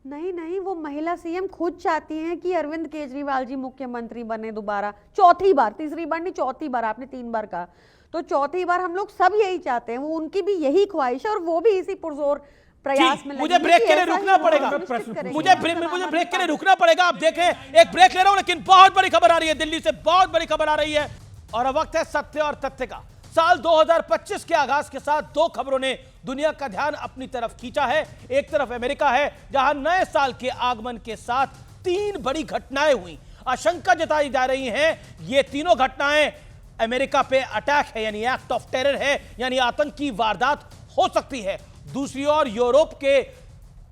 नहीं, वो महिला सीएम खुद चाहती हैं कि अरविंद केजरीवाल जी मुख्यमंत्री बने दोबारा, चौथी बार, तीसरी बार नहीं, चौथी बार। आपने 3 बार कहा, तो चौथी बार हम लोग सब यही चाहते हैं, वो उनकी भी यही ख्वाहिश है और वो भी इसी पुरजोर प्रयास में। मुझे ब्रेक के लिए रुकना पड़ेगा, मुझे ब्रेक के लिए रुकना पड़ेगा। आप देखें, एक ब्रेक ले रहा हूं, लेकिन बहुत बड़ी खबर आ रही है दिल्ली से, बहुत बड़ी खबर आ रही है और अब वक्त है सत्य और तथ्य का। साल 2025 के आगाज के साथ 2 खबरों ने दुनिया का ध्यान अपनी तरफ खींचा है। एक तरफ अमेरिका है, जहां नए साल के आगमन के साथ 3 बड़ी घटनाएं हुई। आशंका जताई जा रही है ये तीनों घटनाएं अमेरिका पे अटैक है, यानी एक्ट ऑफ टेरर है, यानी आतंकी वारदात हो सकती है। दूसरी ओर यूरोप के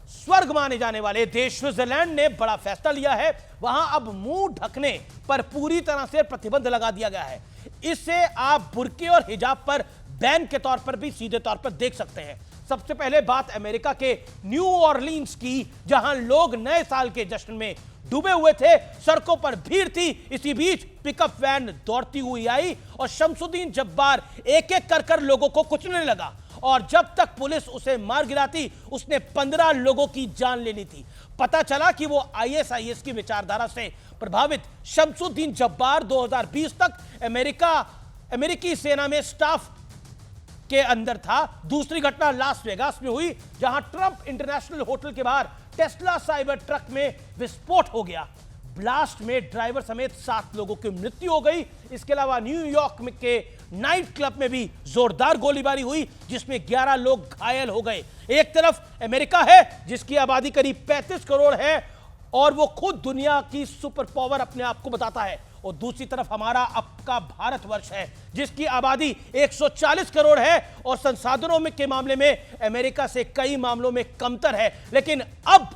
स्वर्ग माने जाने वाले देश स्विट्जरलैंड ने बड़ा फैसला लिया है। वहां अब मुंह ढकने पर पूरी तरह से प्रतिबंध लगा दिया गया है। इससे आप बुर्के और हिजाब पर बैन के तौर पर भी सीधे तौर पर देख सकते हैं। सबसे पहले बात अमेरिका के न्यू ऑरलीन्स की, जहां लोग नए साल के जश्न में डूबे हुए थे, सड़कों पर भीड़ थी। इसी बीच पिकअप वैन दौड़ती हुई आई और शमसुद्दीन जब्बार एक एक कर लोगों को कुचलने लगा और जब तक पुलिस उसे मार गिराती, उसने 15 लोगों की जान ले ली थी। पता चला कि वो ISIS की विचारधारा से प्रभावित शमसुद्दीन जब्बार 2020 तक अमेरिकी सेना में स्टाफ के अंदर था। दूसरी घटना लास वेगास में हुई, जहां ट्रंप इंटरनेशनल होटल के बाहर टेस्ला साइबर ट्रक में विस्फोट हो गया। ब्लास्ट में ड्राइवर समेत 7 लोगों की मृत्यु हो गई। इसके अलावा न्यूयॉर्क के नाइट क्लब में भी जोरदार गोलीबारी हुई, जिसमें 11 लोग घायल हो गए। एक तरफ अमेरिका है, जिसकी आबादी करीब 35 करोड़ है और वो खुद दुनिया की सुपर पावर अपने आप को बताता है, और दूसरी तरफ हमारा आपका भारतवर्ष है, जिसकी आबादी 140 करोड़ है और संसाधनों के मामले में अमेरिका से कई मामलों में कमतर है। लेकिन अब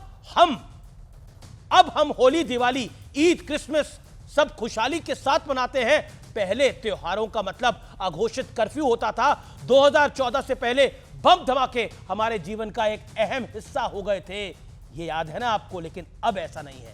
हम होली, दिवाली, ईद, क्रिसमस सब खुशहाली के साथ मनाते हैं। पहले त्योहारों का मतलब अघोषित कर्फ्यू होता था। 2014 से पहले बम धमाके हमारे जीवन का एक अहम हिस्सा हो गए थे, ये याद है ना आपको? लेकिन अब ऐसा नहीं है।